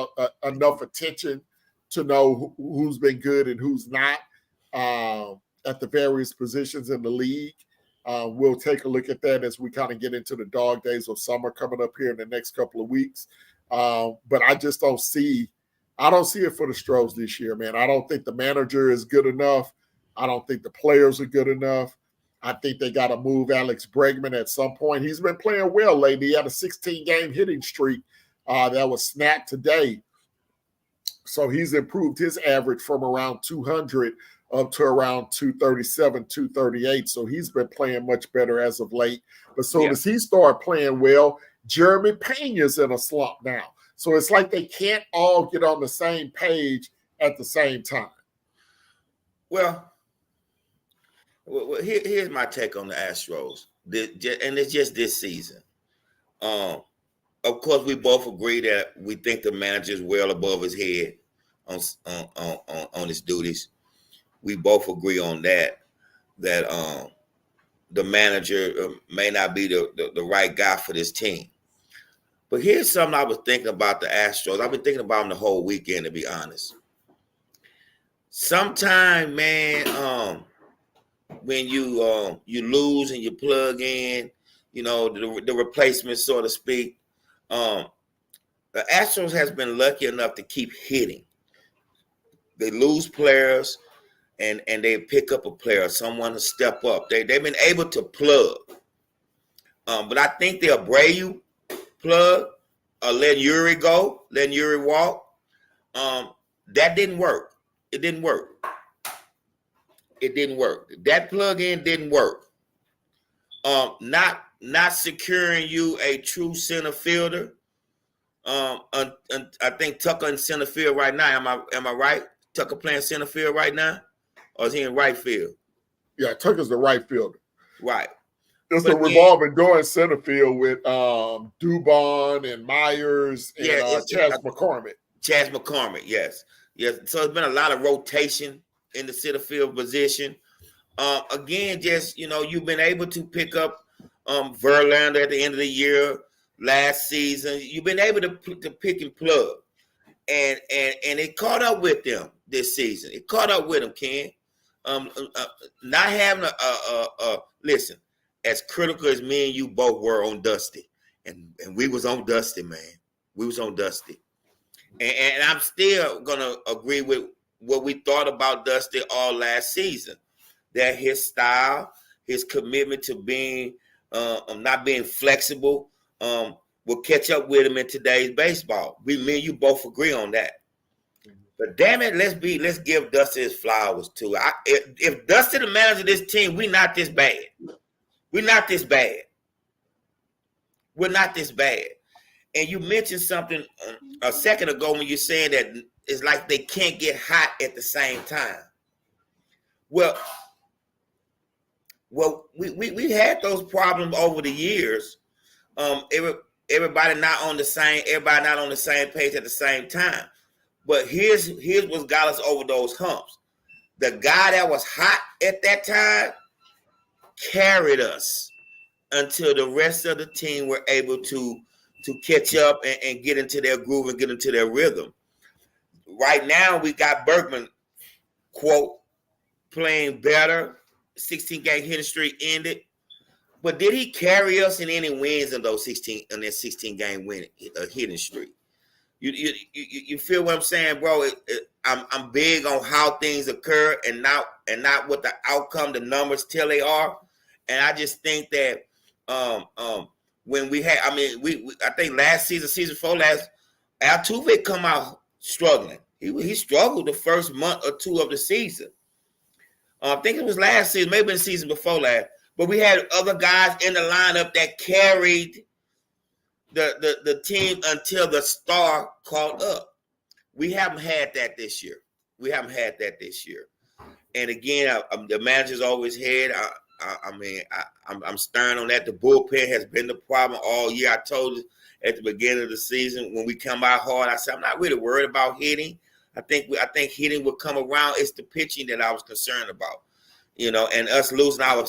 enough attention to know who's been good and who's not at the various positions in the league. We'll take a look at that as we kind of get into the dog days of summer coming up here in the next couple of weeks. But I just don't see it for the Stros this year, man. I don't think the manager is good enough. I don't think the players are good enough. I think they got to move Alex Bregman at some point. He's been playing well lately. He had a 16-game hitting streak that was snapped today. So he's improved his average from around 200 up to around 237, 238. So he's been playing much better as of late. But soon as he started playing well, Jeremy Pena's in a slump now. So it's like they can't all get on the same page at the same time. Well, here's my take on the Astros, and it's just this season. Of course, we both agree that we think the manager is well above his head on his duties. We both agree on that the manager may not be the right guy for this team. But here's something I was thinking about the Astros. I've been thinking about them the whole weekend, to be honest. Sometimes, man, when you lose and you plug in, the replacement, so to speak, the Astros has been lucky enough to keep hitting. They lose players and they pick up a player, someone to step up. They've been able to plug. But I think the Abreu plug, letting Yuri walk, that didn't work. It didn't work. That plug-in didn't work. Not securing you a true center fielder. I think Tucker in center field right now. Am I right? Tucker playing center field right now? Or is he in right field? Yeah, Tucker's the right fielder. Right. It's a revolving door in center field with Dubon and Myers and Chaz McCormick. Chaz McCormick, yes. So it's been a lot of rotation in the center field position. Again, just, you've been able to pick up Verlander at the end of the year, last season. You've been able to pick and plug. And it caught up with them this season. It caught up with them, Ken. Not having listen, as critical as me and you both were on Dusty. And we was on Dusty, man. We was on Dusty. And I'm still going to agree with what we thought about Dusty all last season, that his style, his commitment to being not being flexible will catch up with him in today's baseball. Me and you both agree on that. But damn it, let's give Dusty his flowers too. If Dusty the manager of this team, we're not this bad. We're not this bad. We're not this bad. And you mentioned something a second ago when you're saying that it's like they can't get hot at the same time. Well, we had those problems over the years. Everybody not on the same page at the same time. But here's what got us over those humps. The guy that was hot at that time carried us until the rest of the team were able to catch up and get into their groove and get into their rhythm. Right now, we got Bergman, quote, playing better. 16-game hitting streak ended. But did he carry us in any wins in that 16-game hitting streak? You feel what I'm saying, bro? I'm big on how things occur and not what the outcome, the numbers tell they are. And I just think that when we had, I think last season before last, Altuve come out struggling. He struggled the first month or two of the season. I think it was last season, maybe the season before last. But we had other guys in the lineup that carried the team until the star caught up. We haven't had that this year. And again, the manager's always had. I'm stern on that. The bullpen has been the problem all year. I told you at the beginning of the season when we come out hard, I said I'm not really worried about hitting. I think hitting will come around. It's the pitching that I was concerned about, and us losing our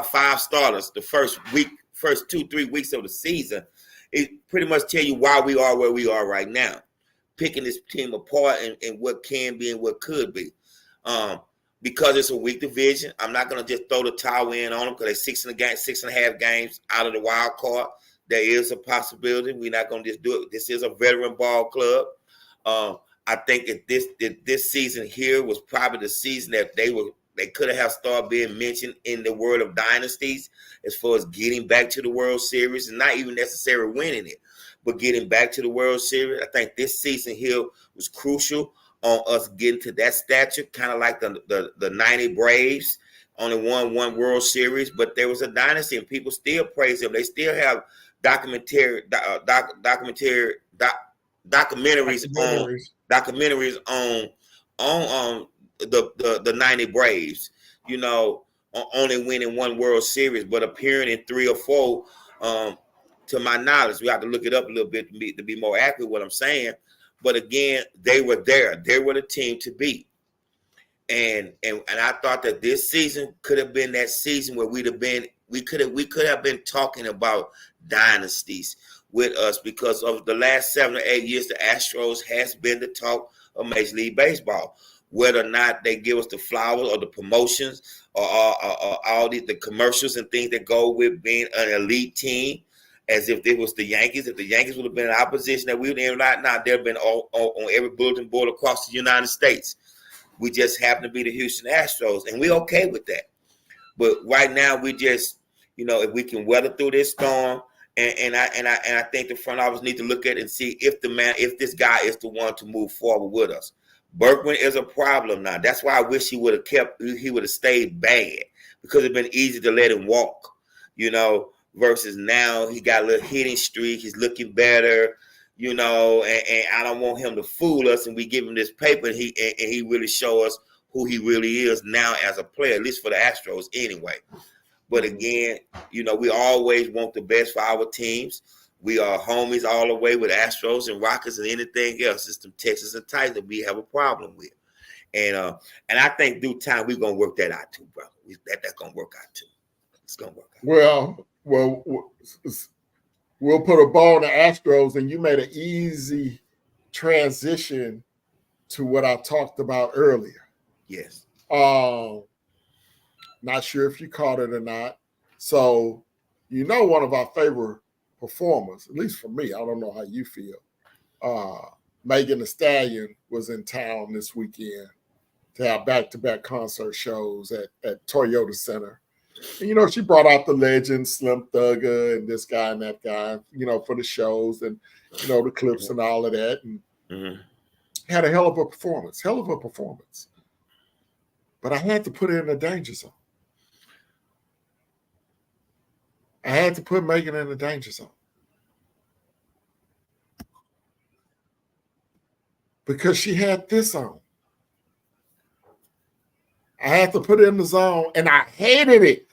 5 starters the first 2-3 weeks of the season. It pretty much tell you why we are where we are right now. picking this team apart and what can be and what could be. Because it's a weak division, I'm not going to just throw the towel in on them because they're 6.5 games out of the wild card. There is a possibility. We're not going to just do it. This is a veteran ball club. I think that this season here was probably the season that they could have started being mentioned in the world of dynasties as far as getting back to the World Series and not even necessarily winning it, but getting back to the World Series. I think this season here was crucial on us getting to that stature, kind of like the 90 Braves only won one World Series, but there was a dynasty and people still praise them. They still have documentaries on the 90 Braves, you know, only winning one World Series, but appearing in 3 or 4. To my knowledge, we have to look it up a little bit to be more accurate what I'm saying. But again, they were there. They were the team to beat. And I thought that this season could have been that season where we could have been talking about dynasties with us because of the last 7 or 8 years, the Astros has been the talk of Major League Baseball. Whether or not they give us the flowers or the promotions or all the commercials and things that go with being an elite team, as if it was the Yankees. If the Yankees would have been in our position that we were in right now, they'd have been on every bulletin board across the United States. We just happen to be the Houston Astros, and we're okay with that. But right now, we just, you know, if we can weather through this storm, and I think the front office need to look at it and see if this guy is the one to move forward with us. Berkman is a problem now. That's why I wish he would have stayed bad because it'd been easy to let him walk, you know, versus now he got a little hitting streak. He's looking better, you know, and I don't want him to fool us and we give him this paper and he really show us who he really is now as a player, at least for the Astros anyway. But again, you know, we always want the best for our teams. We are homies all the way with Astros and Rockets and anything else. It's them Texas and Titans that we have a problem with. And I think due time we're gonna work that out too, bro. That's gonna work out too. It's gonna work out. Well, we'll put a ball in the Astros, and you made an easy transition to what I talked about earlier. Yes. Not sure if you caught it or not. So, you know, one of our favorite performers, at least for me, I don't know how you feel. Megan Thee Stallion was in town this weekend to have back-to-back concert shows at Toyota Center. And, you know, she brought out the legends, Slim Thugger and this guy and that guy, you know, for the shows and, you know, the clips and all of that. And had a hell of a performance. But I had to put her in the danger zone. I had to put Megan in the danger zone. Because she had this on. I had to put it in the zone, and I hated it.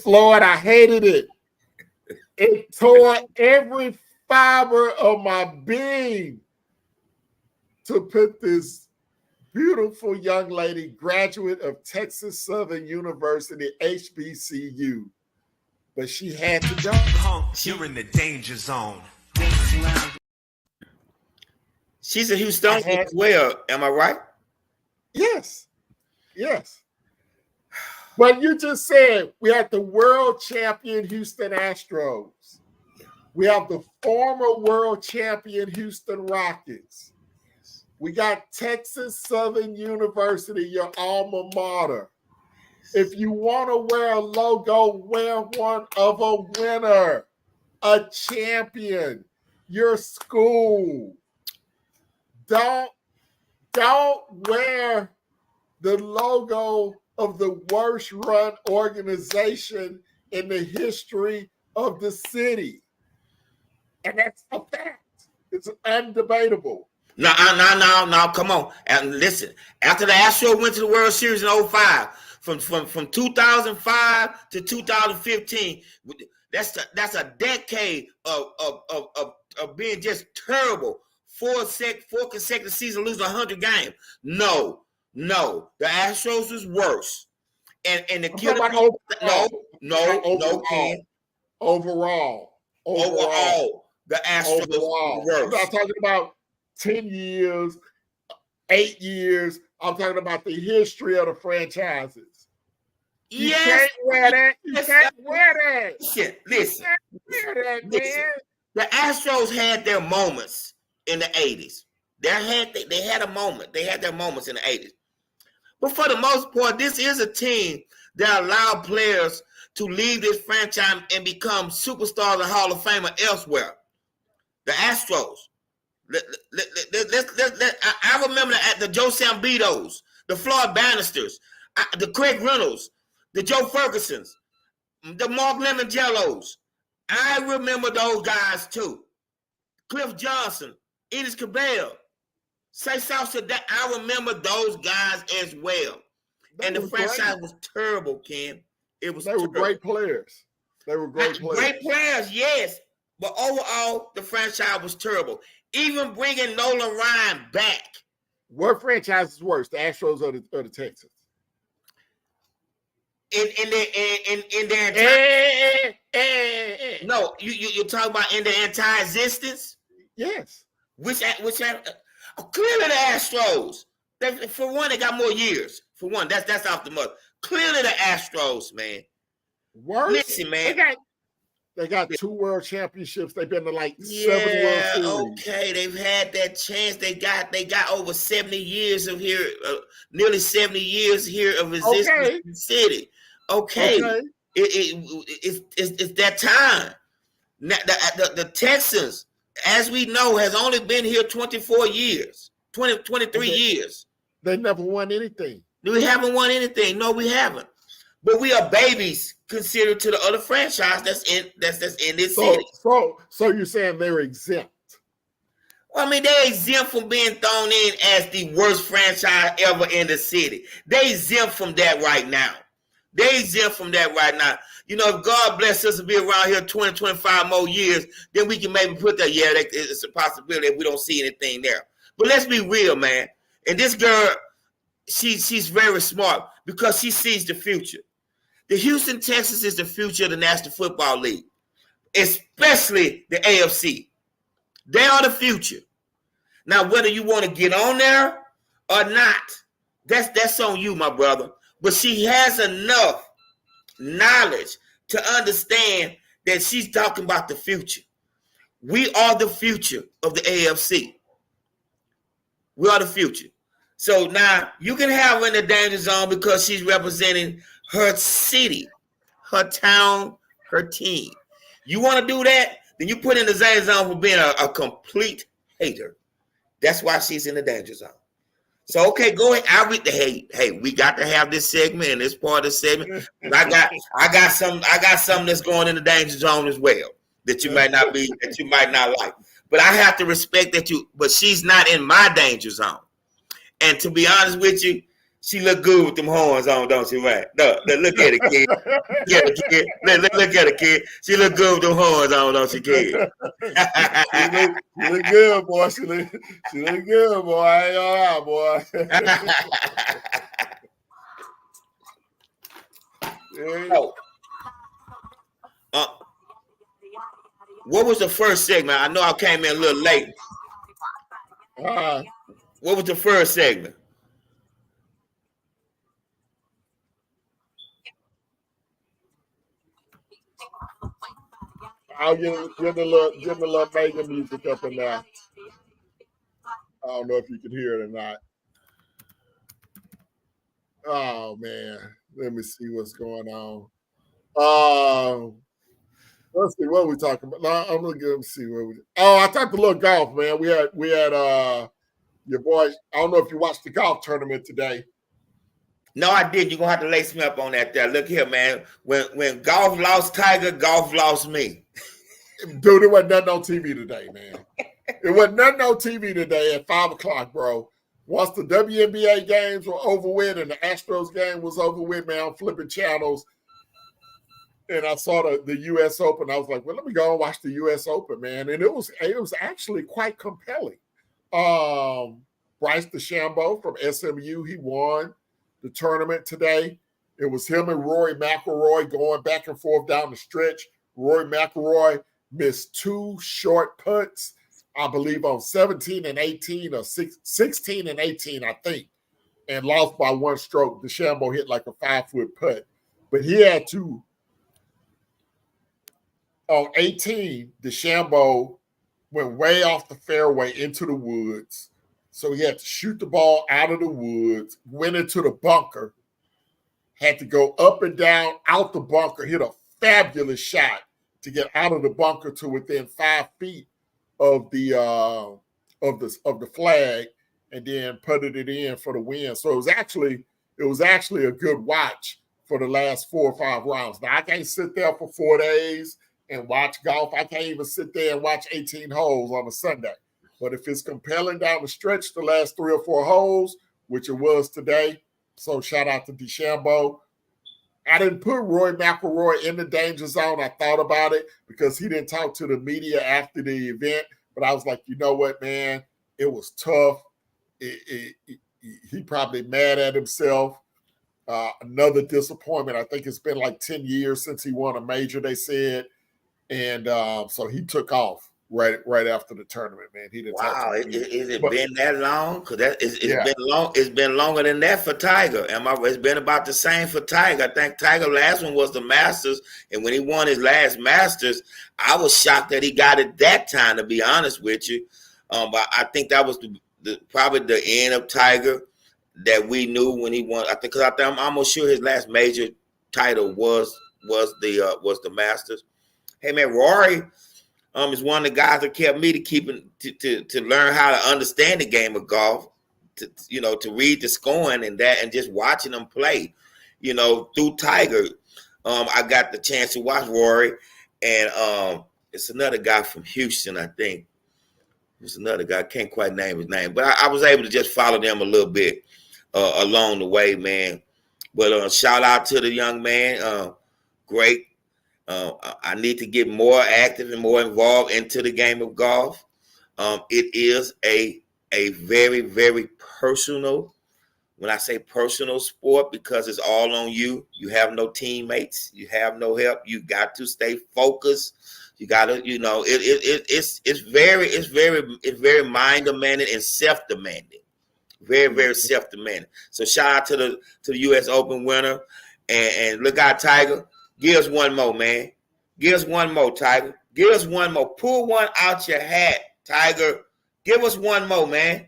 Floyd. I hated it. It tore every fiber of my being to put this beautiful young lady, graduate of Texas Southern University, HBCU. But she had to go. Punk, you're in the danger zone. She's a Houstonian as well. Am I right? Yes. But you just said we have the world champion Houston Astros. We have the former world champion Houston Rockets. We got Texas Southern University, your alma mater. If you want to wear a logo, wear one of a winner, a champion, your school. Don't wear the logo of the worst run organization in the history of the city. And that's a fact. It's undebatable. No, come on. And listen, after the Astros went to the World Series in 2005, from 2005 to 2015, that's a decade of being just terrible. Four consecutive seasons, losing 100 games. No, the Astros was worse. And the killer. No, Ken. Overall, the Astros were worse. I'm not talking about 10 years, 8 years. I'm talking about the history of the franchises. You can't wear that. You can't wear that. Listen. Wear that, man. The Astros had their moments in the 80s. They had a moment. They had their moments in the 80s. But for the most part, this is a team that allowed players to leave this franchise and become superstars and Hall of Famer elsewhere. The Astros. I remember the Joe Sambitos, the Floyd Bannisters, the Craig Reynolds, the Joe Fergusons, the Mark Lemongellos. I remember those guys too. Cliff Johnson, Edith Cabell, Say Salsa. I remember those guys as well. And the franchise was terrible, Ken. They were great players. They were great players. Great players, yes. But overall, the franchise was terrible. Even bringing Nolan Ryan back. What franchise is worse, the Astros or the Texans? In their entire no, you're talking about in their entire existence. Yes. Which clearly the Astros. For one, they got more years. For one, that's off the mud. Clearly the Astros, man. Worse. Listen, man. They got 2 world championships. They've been to like 7 World Series. Okay, they've had that chance. They got over 70 years of here, nearly 70 years here of existence in the city. Okay. It's that time. Now, the Texans, as we know, has only been here 24 years, 23 years. They never won anything. We haven't won anything. No, we haven't. But we are babies considered to the other franchise that's in this city. So you're saying they're exempt? Well, I mean, they're exempt from being thrown in as the worst franchise ever in the city. They exempt from that right now. You know, if God bless us to be around here 20, 25 more years, then we can maybe put that. Yeah, it's a possibility if we don't see anything there. But let's be real, man. And this girl, she's very smart because she sees the future. The Houston Texans is the future of the National Football League, especially the AFC. They are the future. Now, whether you want to get on there or not, that's on you, my brother. But she has enough knowledge to understand that she's talking about the future. We are the future of the AFC. We are the future. So now you can have her in the danger zone because she's representing her city, her town, her team. You want to do that? Then you put in the danger zone for being a complete hater. That's why she's in the danger zone. So okay, go ahead. I'll read the hate. Hey, we got to have this segment and this part of the segment. I got something that's going in the danger zone as well that you might not like. But I have to respect that but she's not in my danger zone. And to be honest with you, she look good with them horns on, don't she, right? No, look at it, kid. Look at it, kid. She look good with them horns on, don't she, kid? She look good, boy. She look good, boy. I ain't gonna lie, boy. What was the first segment? I know I came in a little late. What was the first segment? I'll get a little Mega music up in there. I don't know if you can hear it or not. Oh man, let me see what's going on. Let's see what we talking about. No, I'm gonna see where we. Oh, I talked a little golf, man. We had your boy. I don't know if you watched the golf tournament today. No, I did. You're gonna have to lace me up on that there. Look here, man. When golf lost Tiger, golf lost me. Dude, it wasn't nothing on TV today, man. It wasn't nothing on TV today at 5:00, bro. Once the WNBA games were over with and the Astros game was over with, man, I'm flipping channels. And I saw the U.S. Open. I was like, well, let me go and watch the U.S. Open, man. And it was actually quite compelling. Bryce DeChambeau from SMU, he won the tournament today. It was him and Rory McIlroy going back and forth down the stretch. Rory McIlroy missed 2 short putts. I believe, on 17 and 18 or 16 and 18, I think, and lost by one stroke. DeChambeau hit like a 5-foot putt. But he had to, on 18, DeChambeau went way off the fairway into the woods. So he had to shoot the ball out of the woods, went into the bunker, had to go up and down out the bunker, hit a fabulous shot to get out of the bunker to within 5 feet of the flag, and then putted it in for the win. So it was actually a good watch for the last 4 or 5 rounds. Now I can't sit there for 4 days and watch golf. I can't even sit there and watch 18 holes on a Sunday. But if it's compelling down the stretch, the last 3 or 4 holes, which it was today, so shout out to DeChambeau. I didn't put Rory McIlroy in the danger zone. I thought about it because he didn't talk to the media after the event. But I was like, you know what, man? It was tough. He probably mad at himself. Another disappointment. I think it's been like 10 years since he won a major, they said. And so he took off right after the tournament, man. He didn't talk to me. Is it been that long? Because it's been long. It's been longer than that for Tiger. It's been about the same for Tiger. I think Tiger's last one was the Masters, and when he won his last Masters, I was shocked that he got it that time. To be honest with you, but I think that was probably the end of Tiger that we knew when he won. Because I'm almost sure his last major title was the Masters. Hey man, Rory is one of the guys that kept me to learn how to understand the game of golf, to read the scoring and just watching them play, through Tiger. I got the chance to watch Rory, and it's another guy from Houston, I think. There's another guy, I can't quite name his name, but I was able to just follow them a little bit along the way, man. But shout out to the young man, great. I need to get more active and more involved into the game of golf. It is a very, very personal, when I say personal sport, because it's all on you. You have no teammates. You have no help. You got to stay focused. You got to, it's very mind demanding and self demanding. Very, very self demanding. So shout out to the U.S. Open winner, and look out, Tiger. Give us one more, man. Give us one more, Tiger. Give us one more. Pull one out your hat, Tiger. Give us one more, man.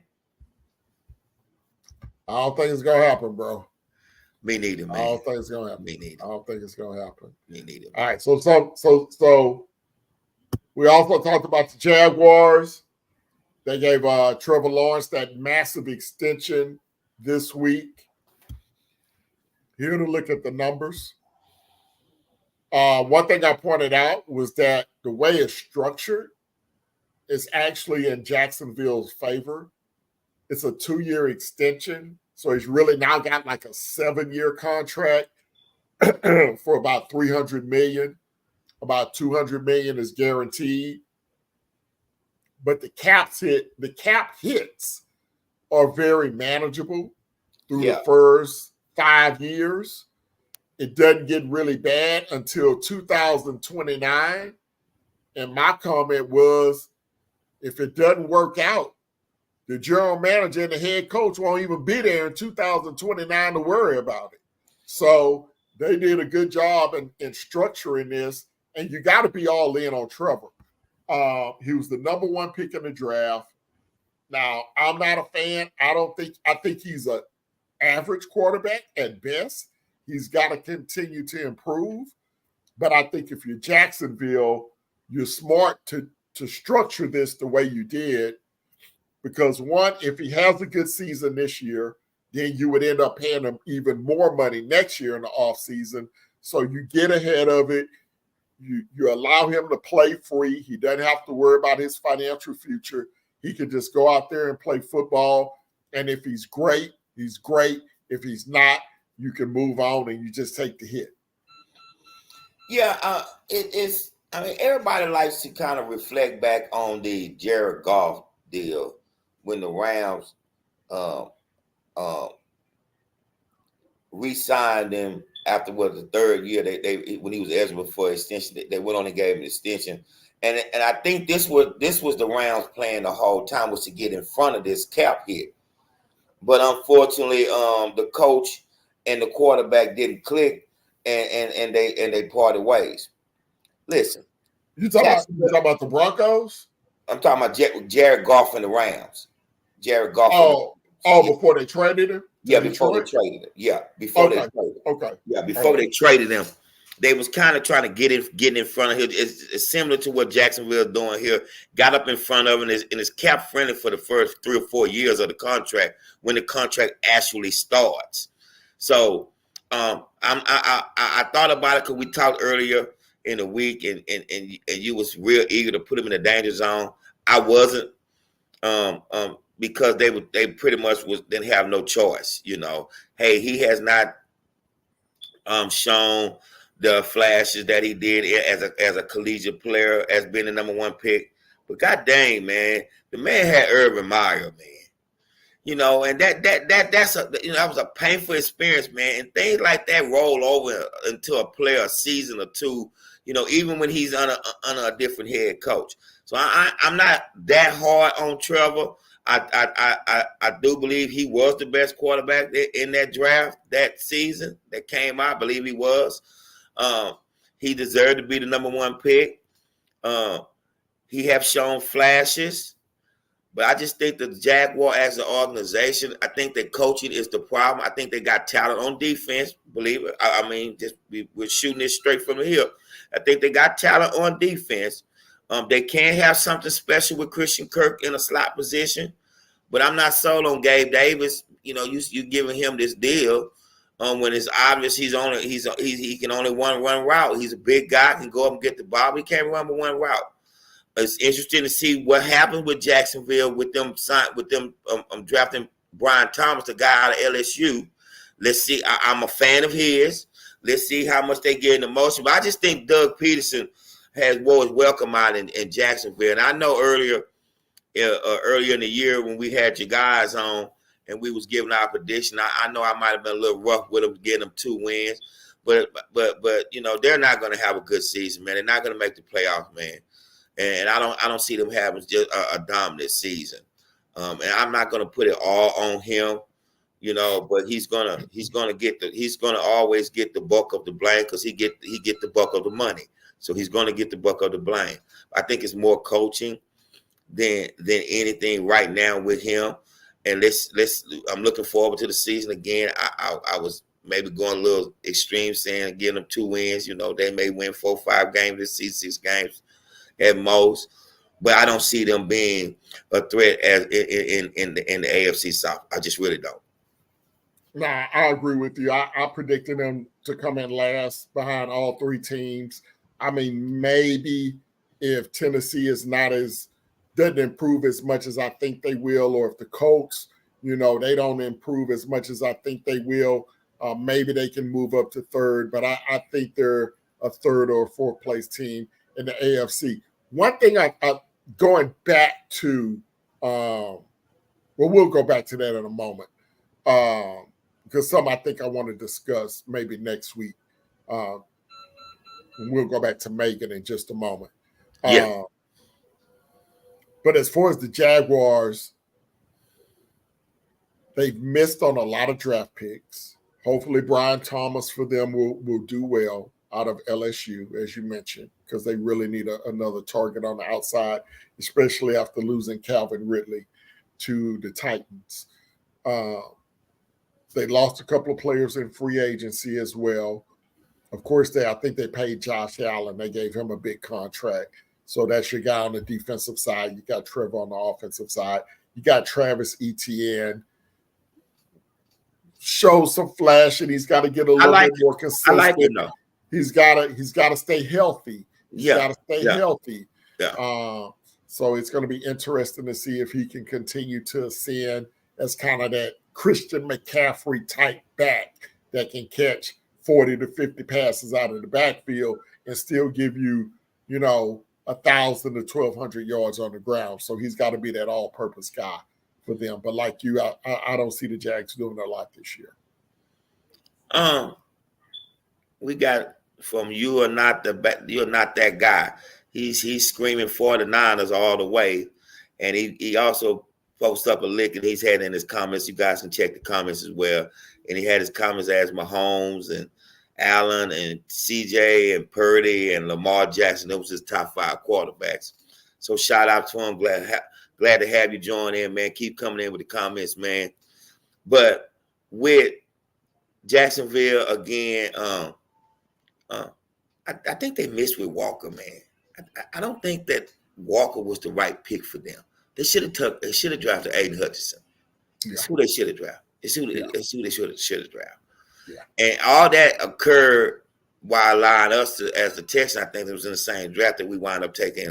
I don't think it's going to happen, bro. Me neither, man. I don't think it's going to happen. Me neither. I don't think it's going to happen. Me neither. Man. All right, so we also talked about the Jaguars. They gave Trevor Lawrence that massive extension this week. Here to look at the numbers. One thing I pointed out was that the way it's structured is actually in Jacksonville's favor. It's a 2-year extension. So he's really now got like a 7-year contract for about $300 million. About $200 million is guaranteed. But the cap hits are very manageable through the first 5 years. It doesn't get really bad until 2029. And my comment was, if it doesn't work out, the general manager and the head coach won't even be there in 2029 to worry about it. So they did a good job in structuring this. And you got to be all in on Trevor. He was the number 1 pick in the draft. Now, I'm not a fan. I think he's an average quarterback at best. He's got to continue to improve. But I think if you're Jacksonville, you're smart to structure this the way you did. Because one, if he has a good season this year, then you would end up paying him even more money next year in the offseason. So you get ahead of it. You allow him to play free. He doesn't have to worry about his financial future. He can just go out there and play football. And if he's great, he's great. If he's not, you can move on and you just take the hit. Yeah, it is. I mean, everybody likes to kind of reflect back on the Jared Goff deal when the Rams re-signed him after the third year, they when he was eligible for extension, they went on and gave him an extension. And I think this was the Rams plan the whole time, was to get in front of this cap hit. But unfortunately, the coach and the quarterback didn't click, and they parted ways. Listen, You talking about the Broncos? I'm talking about Jared Goff and the Rams. Jared Goff. Before they traded him? Yeah, before they traded him. Yeah, before they traded him. Okay. Yeah, before they traded him. They was kind of trying to get in front of him. It's similar to what Jacksonville is doing here. Got up in front of him and is cap friendly for the first 3 or 4 years of the contract when the contract actually starts. So I thought about it because we talked earlier in the week, and you was real eager to put him in the danger zone. I wasn't, because they pretty much didn't have no choice. You know, hey, he has not shown the flashes that he did as a collegiate player, as being the number 1 pick. But god dang, man, the man had Urban Meyer, man. You know, and that was a painful experience, man. And things like that roll over into a player a season or two, you know, even when he's under a different head coach. So I'm not that hard on Trevor. I do believe he was the best quarterback in that draft that season that came out. I believe he was. He deserved to be the number 1 pick. He have shown flashes, but I just think the Jaguar as an organization, I think that coaching is the problem. I think they got talent on defense. Believe it. I mean, we're shooting this straight from the hip. I think they got talent on defense. They can have something special with Christian Kirk in a slot position, but I'm not sold on Gabe Davis. You know, you giving him this deal when it's obvious he can only run one route. He's a big guy, can go up and get the ball. He can't run but one route. It's interesting to see what happened with Jacksonville with them drafting Brian Thomas, the guy out of LSU. Let's see. I'm a fan of his. Let's see how much they get in the motion. But I just think Doug Peterson was welcome out in Jacksonville. And I know earlier in the year when we had your guys on and we was giving our prediction, I know I might have been a little rough with them, getting them 2 wins. But you know, they're not going to have a good season, man. They're not going to make the playoffs, man. And I don't see them having just a dominant season. And I'm not going to put it all on him, you know. But he's gonna always get the buck of the blame because he get the buck of the money. So he's going to get the buck of the blame. I think it's more coaching than anything right now with him. And I'm looking forward to the season again. I was maybe going a little extreme saying giving them 2 wins. You know, they may win 4 or 5 games this season, 6 games at most, but I don't see them being a threat as in the AFC South. I just really don't. Nah, I agree with you. I predicted them to come in last behind all 3 teams. I mean, maybe if Tennessee doesn't improve as much as I think they will, or if the Colts, you know, they don't improve as much as I think they will, maybe they can move up to 3rd. But I think they're a 3rd or 4th place team in the AFC. One thing I going back to, we'll go back to that in a moment, because I think I want to discuss maybe next week. We'll go back to Megan in just a moment. Yeah. But as far as the Jaguars, they've missed on a lot of draft picks. Hopefully Brian Thomas for them will do well out of LSU, as you mentioned, because they really need another target on the outside, especially after losing Calvin Ridley to the Titans. They lost a couple of players in free agency as well. Of course, I think they paid Josh Allen. They gave him a big contract. So that's your guy on the defensive side. You got Trevor on the offensive side. You got Travis Etienne. Shows some flash, and he's got to get a little bit more consistent. I like it, though. He's got to stay healthy. He's got to stay healthy. Yeah. So it's going to be interesting to see if he can continue to ascend as kind of that Christian McCaffrey type back that can catch 40 to 50 passes out of the backfield and still give you, 1,000 to 1,200 yards on the ground. So he's got to be that all-purpose guy for them. But like you, I don't see the Jags doing a lot this year. from you are not you're not that guy. He's screaming 49ers all the way, and he also posted up a lick and he's had in his comments. You guys can check the comments as well. And he had his comments as Mahomes and Allen and CJ and Purdy and Lamar Jackson. Those was his top 5 quarterbacks. So shout out to him. Glad to have you join in, man. Keep coming in with the comments, man. But with Jacksonville again, I think they missed with Walker, man. I don't think that Walker was the right pick for them. They should have drafted Aiden Hutchinson. Yeah. That's who they should have drafted. It's who they should have drafted. Yeah. And all that occurred while allowing us to, as the Texans, I think it was in the same draft that we wound up taking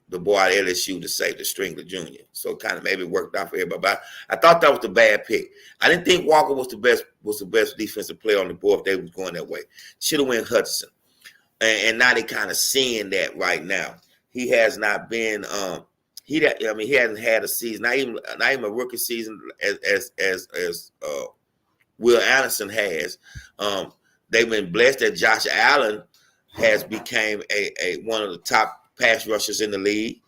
the boy at LSU to save the Stringler Jr. So it kind of maybe worked out for everybody. But I thought that was the bad pick. I didn't think Walker was the best defensive player on the board if they was going that way. Should have went Hutchinson. And now they kind of seeing that right now. He has not been he hasn't had a season, not even a rookie season as Will Anderson has. They've been blessed that Josh Allen has became a one of the top pass rushers in the league.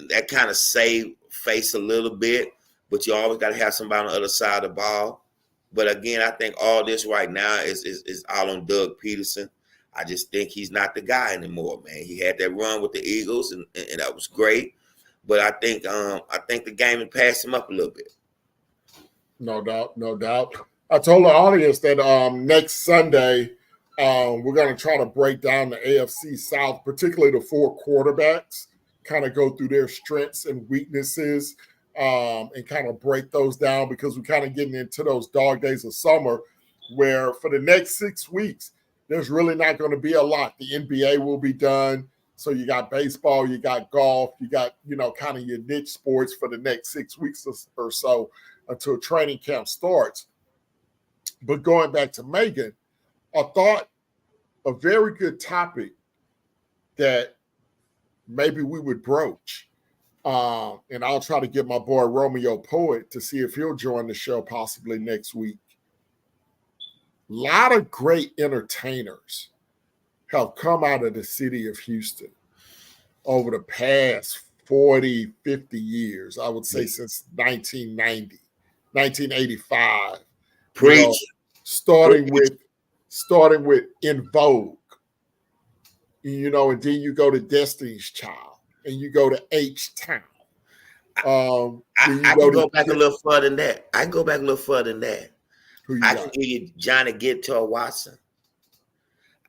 That kind of saved face a little bit, but you always got to have somebody on the other side of the ball. But again, I think all this right now is all on Doug Peterson. I just think he's not the guy anymore, man. He had that run with the Eagles, and that was great. But I think the game had passed him up a little bit. No doubt. I told the audience that next Sunday we're going to try to break down the AFC South, particularly the 4 quarterbacks, kind of go through their strengths and weaknesses and kind of break those down, because we're kind of getting into those dog days of summer where for the next 6 weeks, there's really not going to be a lot. The NBA will be done. So you got baseball, you got golf, you got, kind of your niche sports for the next 6 weeks or so until training camp starts. But going back to Megan, I thought a very good topic that maybe we would broach, and I'll try to get my boy Romeo Poet to see if he'll join the show possibly next week. A lot of great entertainers have come out of the city of Houston over the past 40, 50 years. I would say since 1990, 1985. Preach. Starting with In Vogue, and then you go to Destiny's Child, and you go to H-Town. I can go back a little further than that. I can give you Johnny Guitar Watson.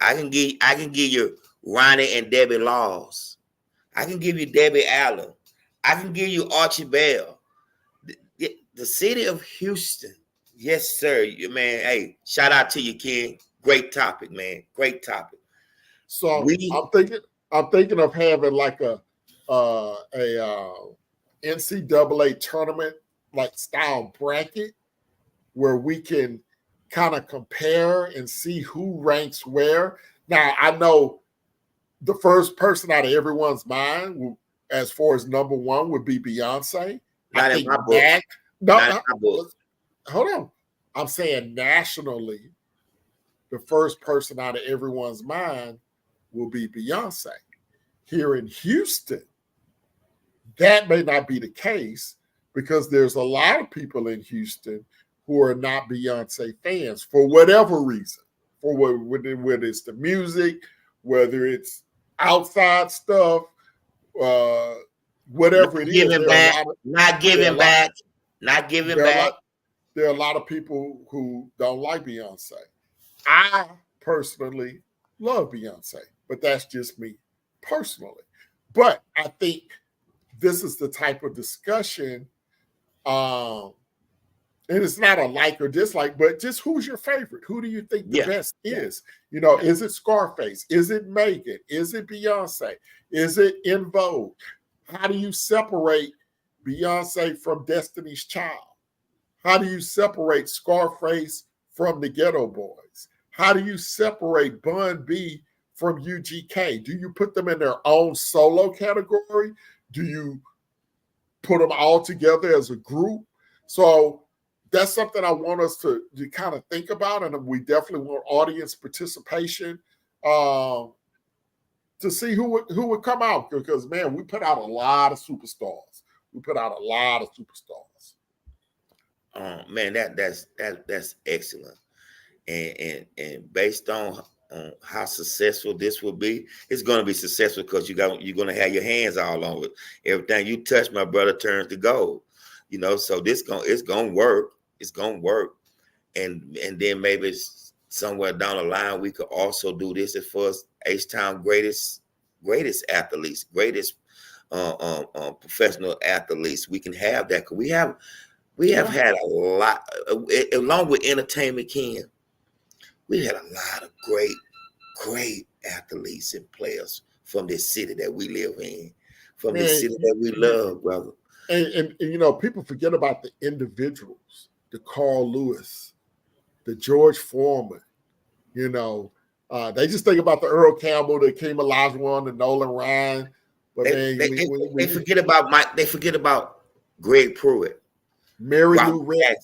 I can give you Ronnie and Debbie Laws. I can give you Debbie Allen. I can give you Archie Bell. The city of Houston. Yes, sir. Man, hey, shout out to you, Ken. Great topic, man. Great topic. So I'm thinking of having like a NCAA tournament like style bracket where we can kind of compare and see who ranks where. Now, I know the first person out of everyone's mind, as far as number one, would be Beyonce. Not in my book. Hold on. I'm saying nationally, the first person out of everyone's mind will be Beyonce. Here in Houston, that may not be the case because there's a lot of people in Houston who are not Beyonce fans for whatever reason. For whether it's the music, whether it's outside stuff, whatever it is. Not giving back. There are a lot of people who don't like Beyonce. I personally love Beyonce, but that's just me personally. But I think this is the type of discussion, and it's not a like or dislike, but just who's your favorite? Who do you think the best is? Is it Scarface? Is it Megan? Is it Beyonce? Is it In Vogue? How do you separate Beyonce from Destiny's Child? How do you separate Scarface from the Ghetto Boys? How do you separate Bun B from UGK? Do you put them in their own solo category? Do you put them all together as a group? So that's something I want us to kind of think about, and we definitely want audience participation to see who would come out, because man, we put out a lot of superstars. Man, that's excellent, and based on how successful this will be, it's going to be successful because you're going to have your hands all on it. Everything you touch, my brother, turns to gold. You know, so it's gonna work. It's gonna work, and then maybe somewhere down the line we could also do this as far as H-Town greatest athletes, greatest professional athletes. We can have that because we have had a lot, along with entertainment, Ken. We had a lot of great athletes and players from this city that we live in, from this city that we love, brother. And you know, people forget about the individuals, the Carl Lewis, the George Foreman. You know, they just think about the Earl Campbell, the Akeem Olajuwon, the Nolan Ryan. But they forget about Mike. They forget about Greg Pruitt, Mary Lou Retton.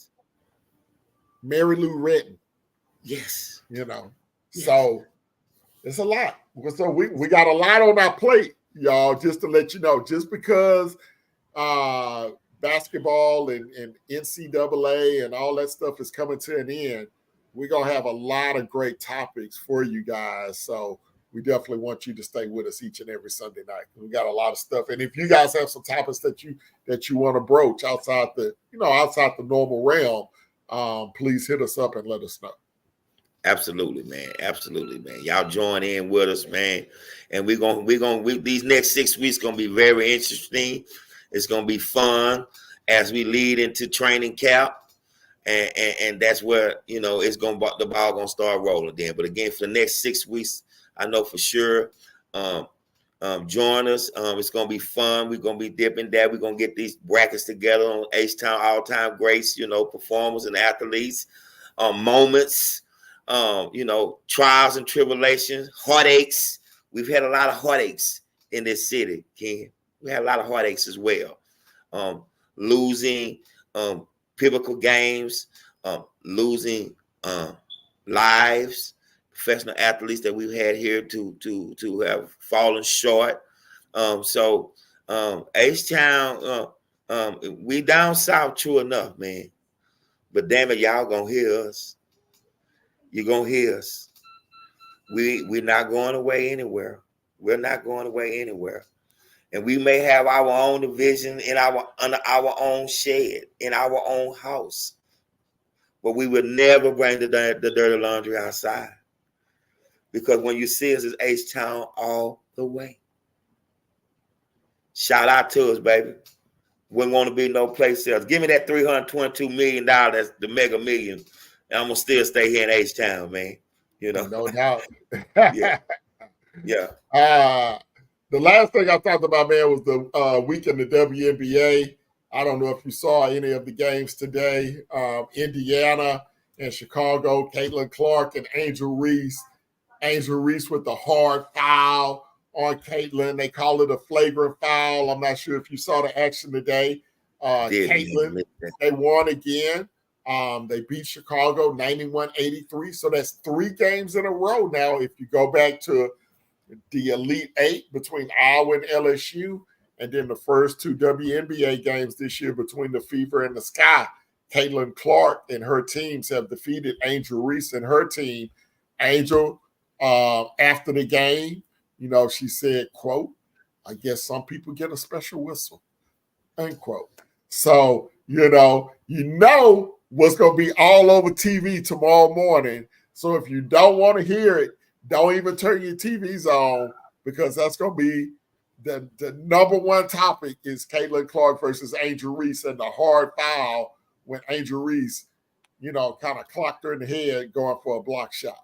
Yes, you know, yes. So it's a lot. So we got a lot on our plate, y'all. Just to let you know, just because basketball and NCAA and all that stuff is coming to an end, we're gonna have a lot of great topics for you guys. So we definitely want you to stay with us each and every Sunday night. We got a lot of stuff, and if you guys have some topics that you want to broach outside the normal realm, please hit us up and let us know. Absolutely, man. Absolutely, man. Y'all join in with us, man. And these next 6 weeks gonna be very interesting. It's gonna be fun as we lead into training camp, and that's where the ball gonna start rolling then. But again, for the next 6 weeks, I know for sure. Join us. It's gonna be fun. We're gonna be dipping that. We're gonna get these brackets together on H-Town all-time greats, performers and athletes, moments, trials and tribulations, heartaches. We've had a lot of heartaches in this city, Ken. We had a lot of heartaches as well. Losing pivotal games, losing lives, professional athletes that we've had here to have fallen short. So H-Town, we down south, true enough, man. But damn it, y'all gonna hear us. You're gonna hear us. We're not going away anywhere. We're not going away anywhere. And we may have our own division under our own shed, in our own house. But we would never bring the dirty laundry outside. Because when you see us, it's H-Town all the way. Shout out to us, baby. Wouldn't want to be no place else. Give me that $322 million, that's the mega million. And I'm going to still stay here in H-Town, man. No doubt. Yeah. The last thing I talked about, man, was the week in the WNBA. I don't know if you saw any of the games today. Indiana and Chicago, Caitlin Clark and Angel Reese. Angel Reese with the hard foul on Caitlin. They call it a flagrant foul. I'm not sure if you saw the action today. Caitlin, they won again. They beat Chicago 91-83. So that's 3 games in a row now. If you go back to the Elite 8 between Iowa and LSU, and then the first 2 WNBA games this year between the Fever and the Sky, Caitlin Clark and her teams have defeated Angel Reese and her team. Angel, after the game, she said, quote, "I guess some people get a special whistle," unquote. So, what's going to be all over TV tomorrow morning. So if you don't want to hear it, don't even turn your TVs on, because that's going to be the number one topic is Caitlin Clark versus Angel Reese and the hard foul when Angel Reese, kind of clocked her in the head going for a block shot.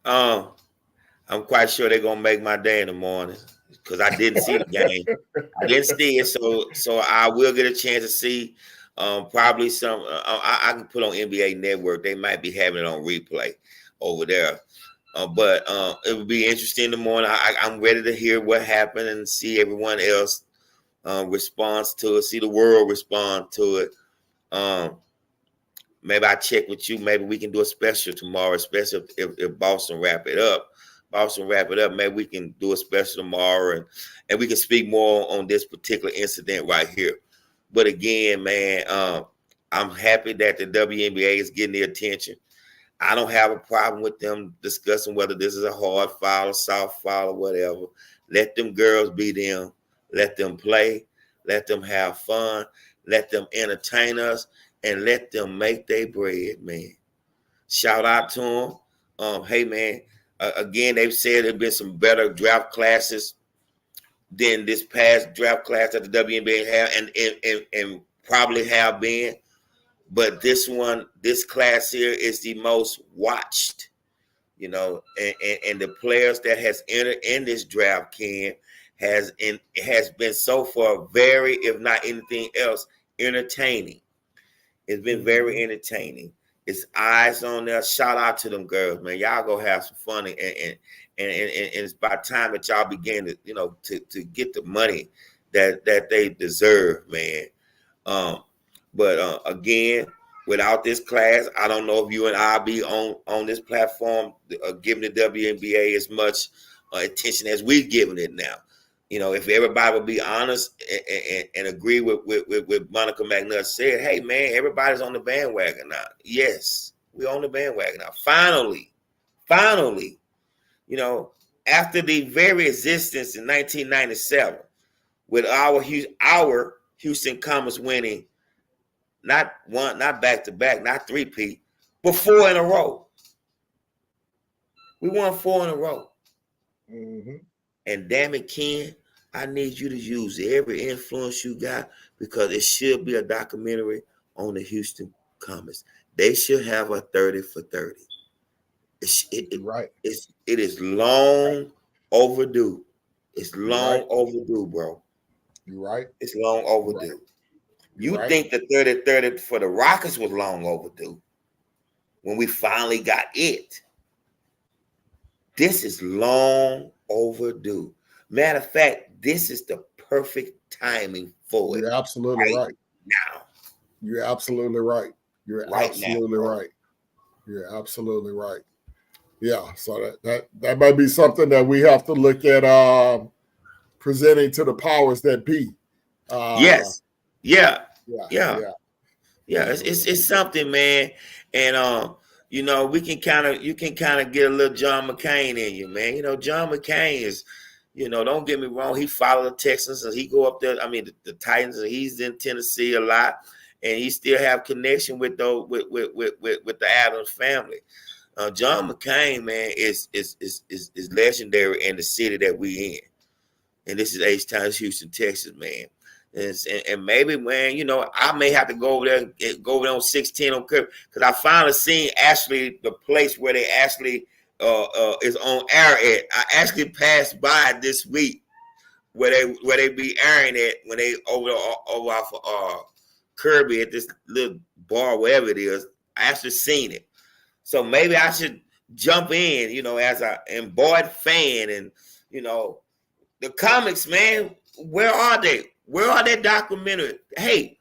I'm quite sure they're going to make my day in the morning, because I didn't see the game. I didn't see it, so I will get a chance to see probably some. I can put on NBA Network. They might be having it on replay over there. But it would be interesting in the morning. I'm ready to hear what happened and see everyone else respond to it, see the world respond to it. maybe I check with you. Maybe we can do a special tomorrow, especially if Boston wrap it up. Maybe we can do a special tomorrow, and we can speak more on this particular incident right here. But again, man, I'm happy that the WNBA is getting the attention. I don't have a problem with them discussing whether this is a hard foul, a soft foul, or whatever. Let them girls be them. Let them play. Let them have fun. Let them entertain us, and let them make their bread, man. Shout out to them. Hey, man, again, they've said there's been some better draft classes than this past draft class that the WNBA have, and probably have been. But this class here is the most watched, and the players that has entered in this draft, Ken, has been so far very, if not anything else, entertaining. It's been very entertaining. It's eyes on there. Shout out to them girls, man. Y'all go have some fun, and it's about time that y'all begin to get the money that they deserve, man. But again, without this class, I don't know if you and I be on this platform giving the WNBA as much attention as we're giving it now. If everybody would be honest and agree with Monica McNutt said, hey, man, everybody's on the bandwagon now. Yes, we're on the bandwagon now. Finally, after the very existence in 1997, with our Houston Comets winning not back to back, not 3-peat, but 4 in a row. We won 4 in a row. Mm-hmm. And damn it, Ken, I need you to use every influence you got, because it should be a documentary on the Houston Comets. They should have a 30 for 30. Right. It is long overdue. It's long overdue, bro. You're right. It's long overdue. Right. You think the 30-30 for the Rockets was long overdue when we finally got it. This is long overdue. Matter of fact, this is the perfect timing for it. You're absolutely right. Now. You're absolutely right. You're right absolutely now, right. You're absolutely right. Yeah, so that might be something that we have to look at presenting to the powers that be. Yes. Yeah. Yeah. It's something, man. And you can kind of get a little John McCain in you, man. John McCain is, don't get me wrong, he followed the Texans and he go up there. I mean, the Titans, and he's in Tennessee a lot, and he still have connection with the Adams family. John McCain, man, is legendary in the city that we in, and this is H-Town, Houston, Texas, man. And maybe, man, I may have to go over there on 16 on Kirby, because I finally seen actually the place where they actually is on air at. I actually passed by this week where they be airing it when they over off of Kirby at this little bar, wherever it is. I actually seen it. So maybe I should jump in, as an embodied fan, and the comics, man, where are they? Where are their documentaries? Hey,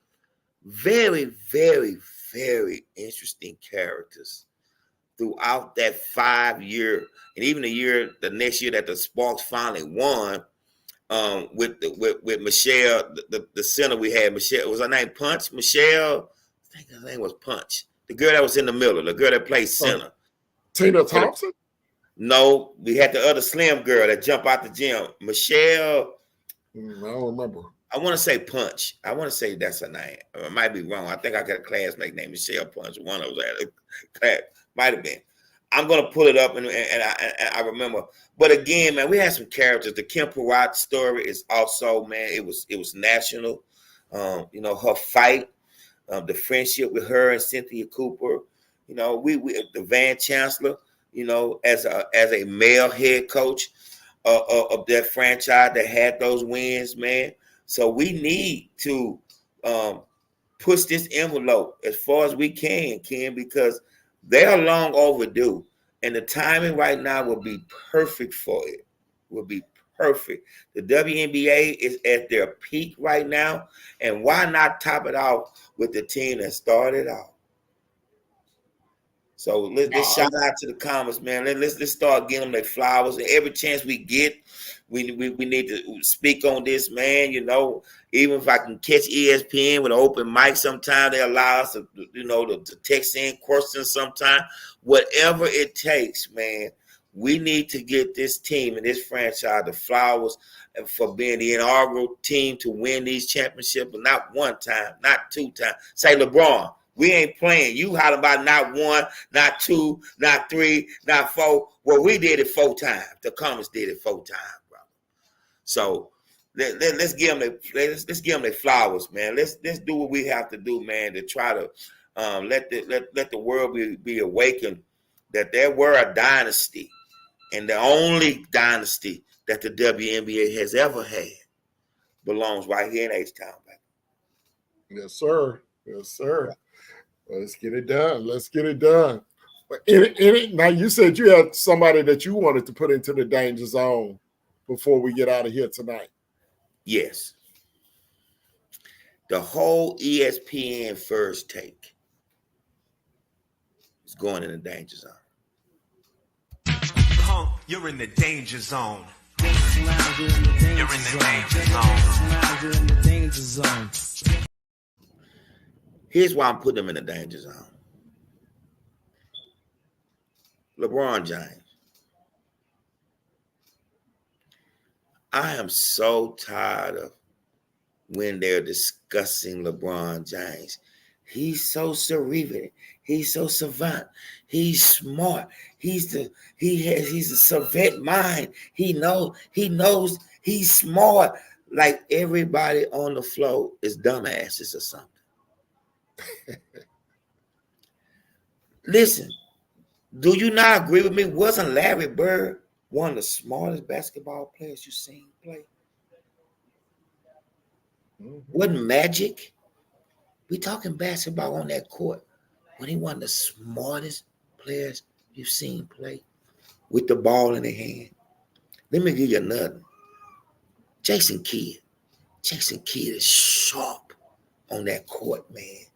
very, very, very interesting characters throughout that 5-year, and even the next year that the Sparks finally won, with Michelle, the center we had. Michelle, was her name Punch? Michelle, I think her name was Punch. The girl that was in the middle, the girl that played center. Tina Thompson? No, we had the other slim girl that jumped out the gym. Michelle. I don't remember. I want to say Punch. I want to say that's her name. I might be wrong. I think I got a classmate named Michelle Punch. One of those class might have been. I'm gonna pull it up and I remember. But again, man, we had some characters. The Kim Peratt story is also, man, it was national. Her fight, the friendship with her and Cynthia Cooper. We the Van Chancellor. As a male head coach of that franchise that had those wins, man. So we need to push this envelope as far as we can, because they are long overdue. And the timing right now will be perfect for it. Will be perfect. The WNBA is at their peak right now. And why not top it off with the team that started out? So let's shout out to the Comets, man. Let's start getting them their flowers. And every chance we get, we need to speak on this, man. You know, even if I can catch ESPN with an open mic sometime, they allow us to, to text in questions sometime. Whatever it takes, man. We need to get this team and this franchise the flowers for being the inaugural team to win these championships, but not one time, not two times. Say, LeBron, we ain't playing. You holler about not one, not two, not three, not four. Well, we did it 4 times. The Comets did it 4 times, bro. So let's give them their flowers, man. Let's do what we have to do, man, to try to let the world be awakened that there were a dynasty, and the only dynasty that the WNBA has ever had belongs right here in H-Town, baby. Yes, sir. Yes, sir. Let's get it done. Let's get it done. Now, you said you had somebody that you wanted to put into the danger zone before we get out of here tonight. Yes. The whole ESPN first take is going in the danger zone. Punk, you're in the danger zone. You're in the danger zone. Here's why I'm putting them in the danger zone. LeBron James. I am so tired of when they're discussing LeBron James. He's so cerebral. He's so savant. He's smart. He's a savant mind. He knows he's smart. Like everybody on the floor is dumbasses or something. Listen, do you not agree with me? Wasn't Larry Bird one of the smartest basketball players you've seen play? Wasn't Magic? We talking basketball on that court. When he one of the smartest players you've seen play with the ball in their hand. Let me give you another. Jason Kidd. Jason Kidd is sharp on that court, man.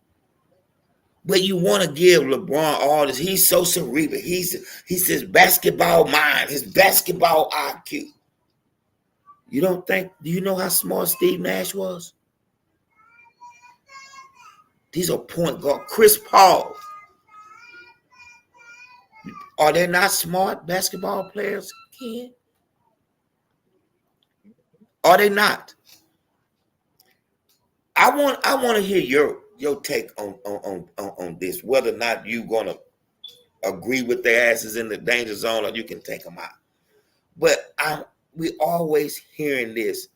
But you want to give LeBron all this. He's so cerebral. He's his basketball mind, his basketball IQ. You don't think, do you know how smart Steve Nash was? These are point guard. Chris Paul. Are they not smart basketball players, Ken? Are they not? I want to hear your take on this, whether or not you're gonna agree with their asses in the danger zone or you can take them out. But we always hearing this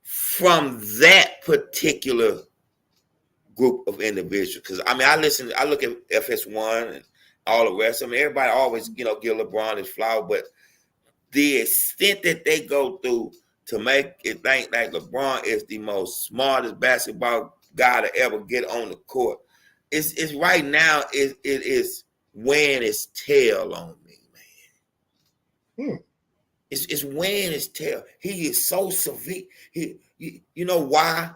from that particular group of individuals. Because I look at FS1 and all the rest. I mean, everybody always, give LeBron his flower, but the extent that they go through to make it think like LeBron is the most smartest basketball guy to ever get on the court. It's right now, it is weighing its tail on me, man. It's weighing its tail. He is so severe. You know why?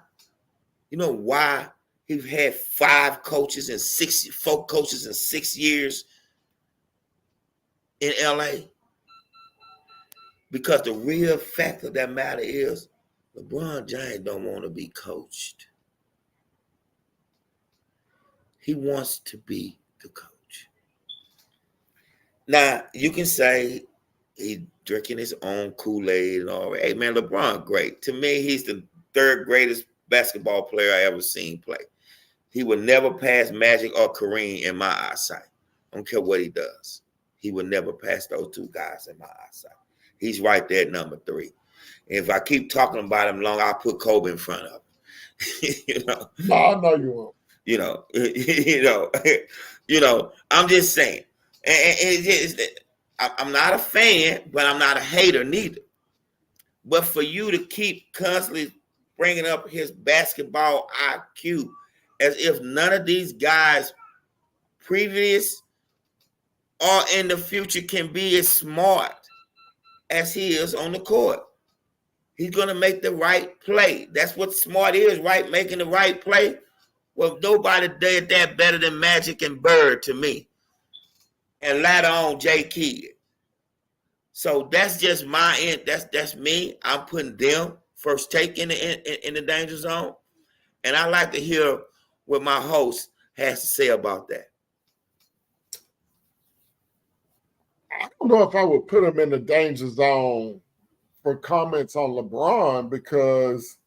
You know why? He's had 4 coaches in 6 years in LA. Because the real fact of that matter is LeBron James don't want to be coached. He wants to be the coach. Now, you can say he's drinking his own Kool-Aid and all. Hey, man, LeBron, great. To me, he's the 3rd greatest basketball player I ever seen play. He would never pass Magic or Kareem in my eyesight. I don't care what he does. He would never pass those 2 guys in my eyesight. He's right there at number 3. And if I keep talking about him long, I'll put Kobe in front of him. No, I know you won't. I'm just saying. I'm not a fan, but I'm not a hater neither. But for you to keep constantly bringing up his basketball IQ as if none of these guys previous or in the future can be as smart as he is on the court. He's going to make the right play. That's what smart is, right? Making the right play. Well, nobody did that better than Magic and Bird to me. and later on J Kidd. So that's just my end. That's me. I'm putting them first take in the danger zone, and I like to hear what my host has to say about that. I don't know if I would put him in the danger zone for comments on LeBron because,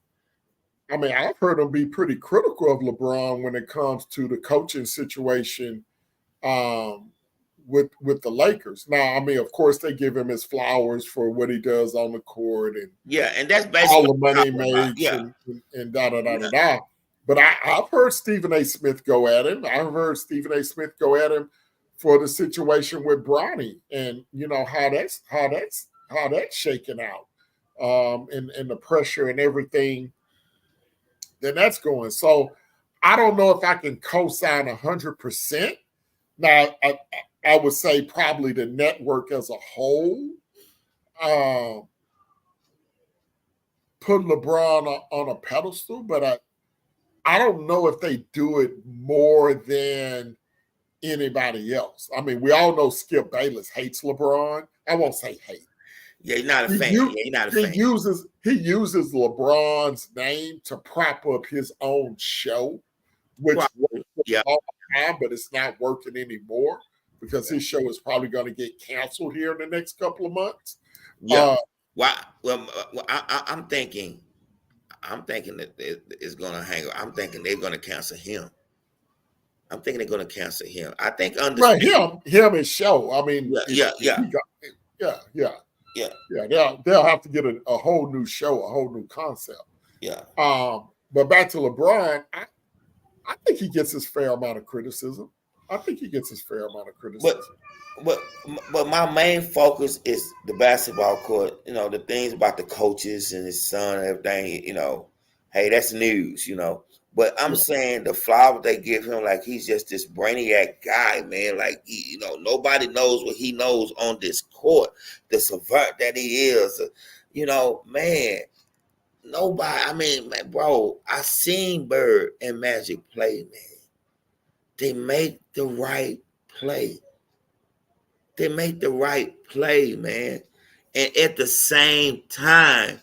I mean, I've heard him be pretty critical of LeBron when it comes to the coaching situation with the Lakers. Now, I mean, of course, they give him his flowers for what he does on the court and and that's all basically the money he about. makes and da da da da da. But I've heard Stephen A. Smith go at him. I've heard Stephen A. Smith go at him for the situation with Bronny and how that's shaking out, and the pressure and everything then that's going. So I don't know if I can co-sign 100%. Now I would say probably the network as a whole put LeBron on a pedestal, but I don't know if they do it more than anybody else. I mean, we all know Skip Bayless hates LeBron. I won't say hate. Yeah, he's not a fan. He's not a fan. He uses LeBron's name to prop up his own show, which works all the time, but it's not working anymore because his show is probably going to get canceled here in the next couple of months. Yeah. I'm thinking that it's going to hang. I'm thinking they're going to cancel him. I think him his show. I mean, they'll have to get a whole new show, a whole new concept. Yeah. But back to LeBron, I think he gets his fair amount of criticism. But my main focus is the basketball court. The things about the coaches and his son and everything. Hey, that's news. But I'm saying the flower they give him, like he's just this brainiac guy, man. Like nobody knows what he knows on this court. The savant that he is, man. Nobody. I mean, man, bro. I seen Bird and Magic play, man. They make the right play. Man. And at the same time,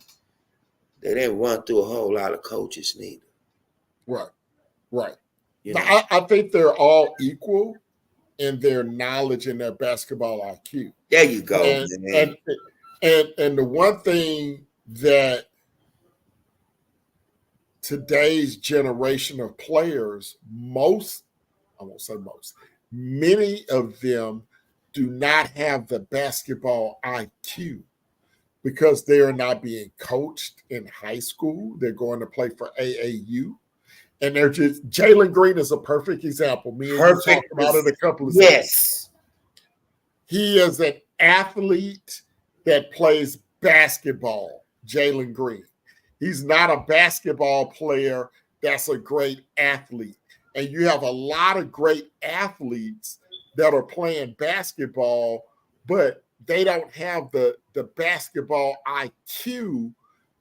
they didn't run through a whole lot of coaches neither. Right. Now, I think they're all equal in their knowledge and their basketball IQ. There you go. And the one thing that today's generation of players, many of them do not have the basketball IQ because they are not being coached in high school. They're going to play for AAU. And they're just Jalen Green is a perfect example. Me and you talked about it a couple of times. Yes. He is an athlete that plays basketball, Jalen Green. He's not a basketball player that's a great athlete. And you have a lot of great athletes that are playing basketball, but they don't have the basketball IQ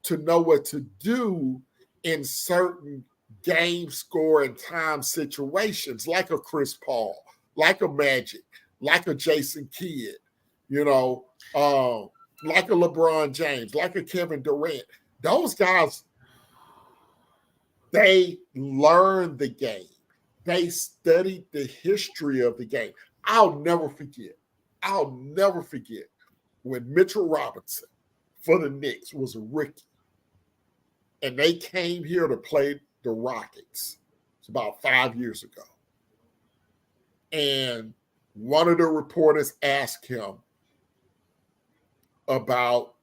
to know what to do in certain game score and time situations, like a Chris Paul, like a Magic, like a Jason Kidd, like a LeBron James, like a Kevin Durant. Those guys, they learned the game. They studied the history of the game. I'll never forget when Mitchell Robinson for the Knicks was a rookie and they came here to play the Rockets. It's about 5 years ago. And one of the reporters asked him about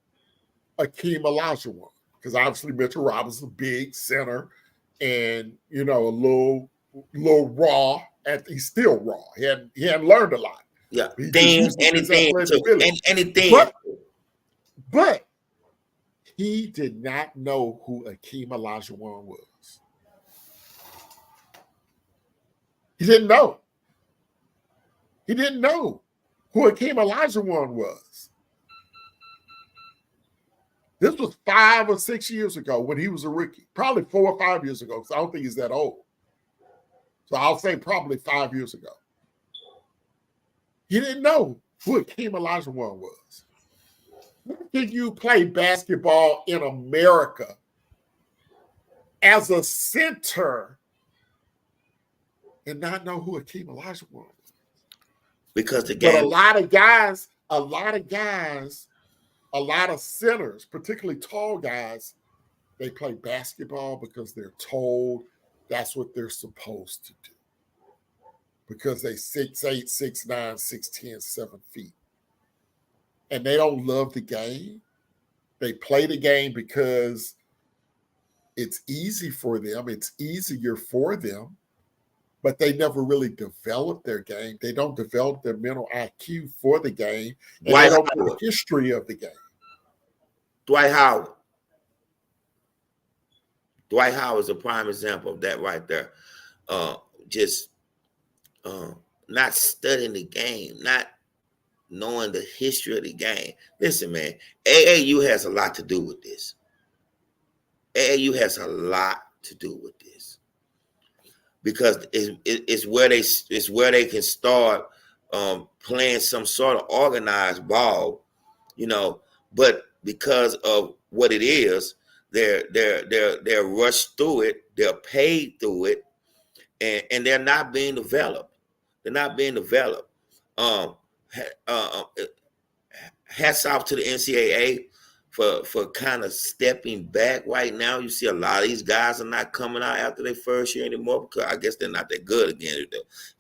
Akeem Olajuwon, because obviously Mitchell Robinson's a big center and, a little raw. He's still raw. He hadn't learned a lot. Yeah, anything. But he did not know who Akeem Olajuwon was. He didn't know who Akeem Olajuwon was. This was 5 or 6 years ago when he was a rookie. Probably 4 or 5 years ago, because I don't think he's that old. So I'll say probably 5 years ago. He didn't know who Hakeem Olajuwon was. How can you play basketball in America as a center and not know who Hakeem Olajuwon was? Because the But game. a lot of guys, a lot of centers, particularly tall guys, they play basketball because they're told that's what they're supposed to do. Because they 6'8", 6'9", 6'10", 7 feet. And they don't love the game. They play the game because it's easy for them. It's easier for them. But they never really develop their game. They don't develop their mental IQ for the game. And they don't know the history of the game. Dwight Howard. Dwight Howard is a prime example of that right there. Just not studying the game, not knowing the history of the game. Listen, man, AAU has a lot to do with this. AAU has a lot to do with this because it's where they can start playing some sort of organized ball, you know. But because of what it is, they're rushed through it, they're paid through it, and they're not being developed. They're not being developed. Hats off to the NCAA for kind of stepping back right now. You see a lot of these guys are not coming out after their first year anymore because I guess they're not that good again.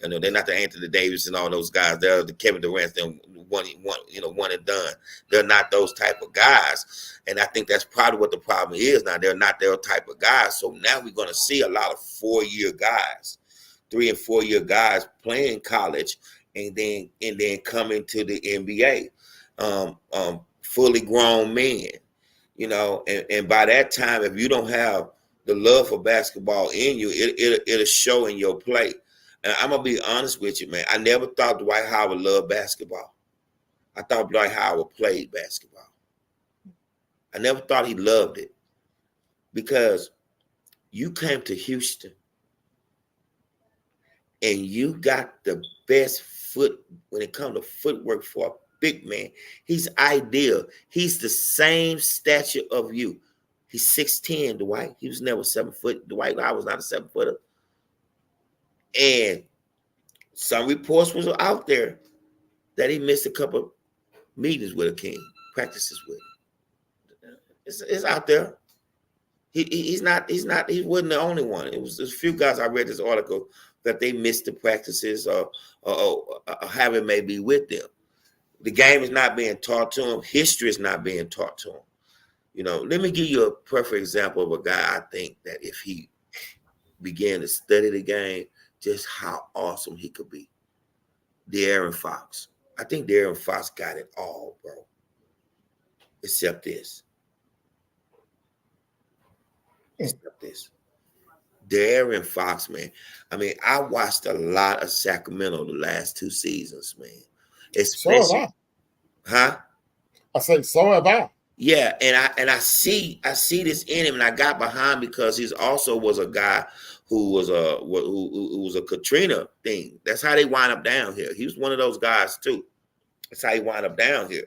You know, they're not the Anthony Davis and all those guys. They're the Kevin Durant, one and done. They're not those type of guys. And I think that's probably what the problem is now. They're not their type of guys. So now we're going to see a lot of 4-year guys, 3 and 4 year guys playing college and then coming to the NBA. Fully grown men, you know, and by that time, if you don't have the love for basketball in you, it'll show in your play. And I'm gonna be honest with you, man. I never thought Dwight Howard loved basketball. I thought Dwight Howard played basketball. I never thought he loved it because you came to Houston and you got the best foot when it comes to footwork for a big man. He's ideal. He's the same stature of you. He's 6'10", Dwight. He was never 7 foot. Dwight Howard was not a 7-footer. And some reports was out there that he missed a couple meetings with Hakeem, practices with him. It's out there. He wasn't the only one. There's a few guys I read this article that they missed the practices or having maybe with them. The game is not being taught to him. History is not being taught to him. You know, let me give you a perfect example of a guy I think that if he began to study the game, just how awesome he could be. De'Aaron Fox. I think De'Aaron Fox got it all, bro. Except this. De'Aaron Fox, man. I mean, I watched a lot of Sacramento the last 2 seasons, man. Especially, so have I. Huh? I say, so have I. Yeah, and I see this in him, and I got behind because he's also was a guy who was a Katrina thing. That's how they wind up down here. He was one of those guys too. That's how he wound up down here.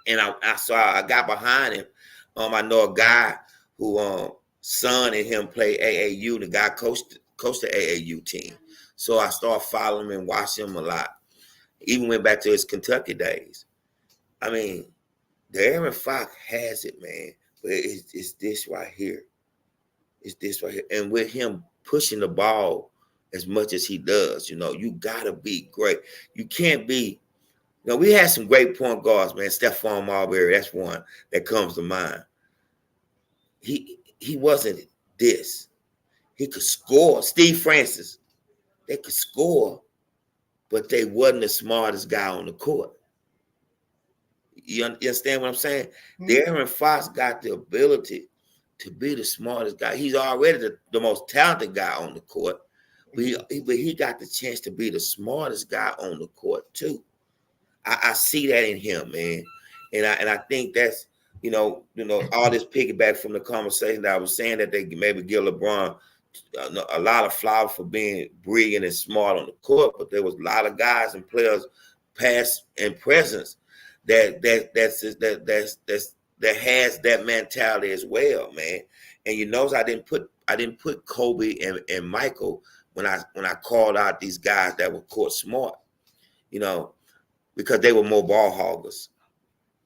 And I got behind him. I know a guy who son and him play AAU. The guy coached the AAU team. So I started following him and watching him a lot. Even went back to his Kentucky days. I mean, De'Aaron Fox has it, man. But it's this right here. It's this right here. And with him pushing the ball as much as he does, you know, you got to be great. You can't be, you know, we had some great point guards, man. Stephon Marbury, that's one that comes to mind. He wasn't this. He could score. Steve Francis, they could score, but they wasn't the smartest guy on the court. You understand what I'm saying? Mm-hmm. De'Aaron Fox got the ability to be the smartest guy. He's already the most talented guy on the court, but he got the chance to be the smartest guy on the court too. I see that in him, man, and I think that's you know all this piggyback from the conversation that I was saying that they maybe give LeBron a lot of flowers for being brilliant and smart on the court, but there was a lot of guys and players, past and present, that has that mentality as well, man. And you notice I didn't put Kobe and Michael when I called out these guys that were court smart, you know, because they were more ball hoggers.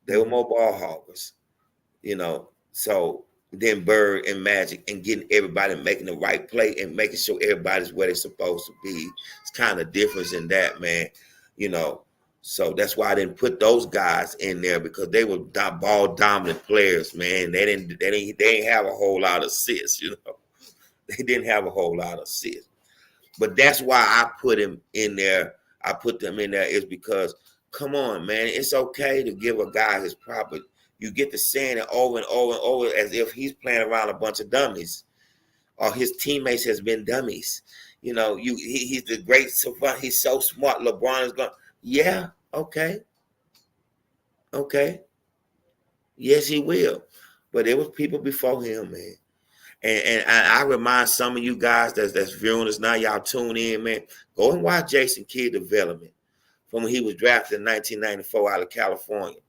They were more ball hoggers, you know. So then Bird and Magic and getting everybody making the right play and making sure everybody's where they're supposed to be. It's kind of difference in that, man, you know. So that's why I didn't put those guys in there, because they were ball dominant players, man. They didn't have a whole lot of assists, you know. They didn't have a whole lot of assists. But that's why I put him in there. I put them in there is because, come on, man, it's okay to give a guy his proper. You get to saying it over and over and over as if he's playing around a bunch of dummies, or his teammates has been dummies. You know, he's the great savant. He's so smart. LeBron is going. Yeah, okay. Yes, he will. But there was people before him, man. And I remind some of you guys that's viewing us now, y'all tune in, man. Go and watch Jason Kidd development from when he was drafted in 1994 out of California.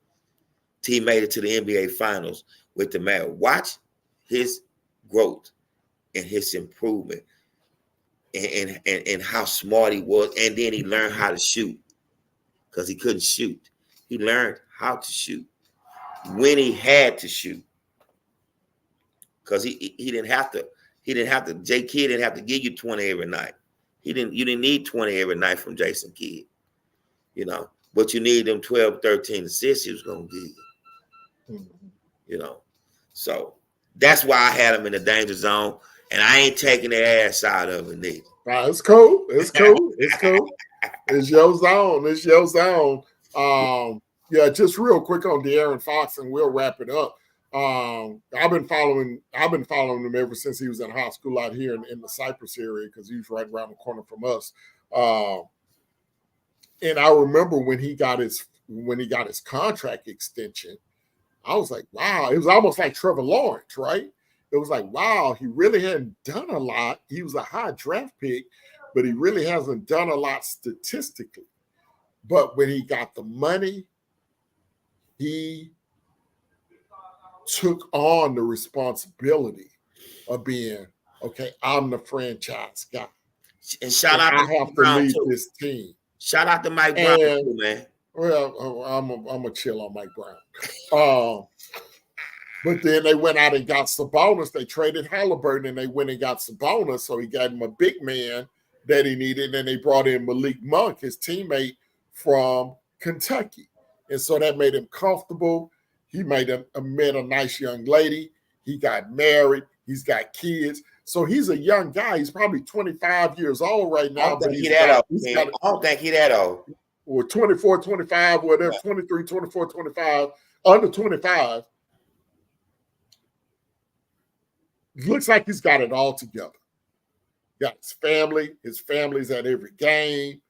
He made it to the NBA Finals with the Mavs. Watch his growth and his improvement and how smart he was. And then he learned how to shoot, because he couldn't shoot. He learned how to shoot when he had to shoot, because he didn't have to. J. Kidd didn't have to give you 20 every night. You didn't need 20 every night from Jason Kidd, you know. But you need them 12, 13 assists he was going to give you, you know. So that's why I had him in the danger zone, and I ain't taking their ass out of it neither. Nah, it's cool. It's cool. It's cool. It's your zone. It's your zone. Yeah, just real quick on De'Aaron Fox, and we'll wrap it up. I've been following him ever since he was in high school out here in the Cypress area, because he was right around the corner from us. And I remember when he got his contract extension, I was like, wow, it was almost like Trevor Lawrence, right? It was like, wow, he really hadn't done a lot. He was a high draft pick, but he really hasn't done a lot statistically. But when he got the money, he took on the responsibility of being, okay, I'm the franchise guy. And shout out I have to lead this team. Shout out to Mike Brown too, man. Well, I'm a chill on Mike Brown. But then they went out and got Sabonis. They traded Halliburton, and they went and got Sabonis, so he got him a big man that he needed. And then they brought in Malik Monk, his teammate from Kentucky. And so that made him comfortable. He met a nice young lady. He got married. He's got kids. So he's a young guy. He's probably 25 years old right now. I don't think he that old. Or 24, 25, whatever, 23, 24, 25, under 25. Looks like he's got it all together. Got his family. His family's at every game.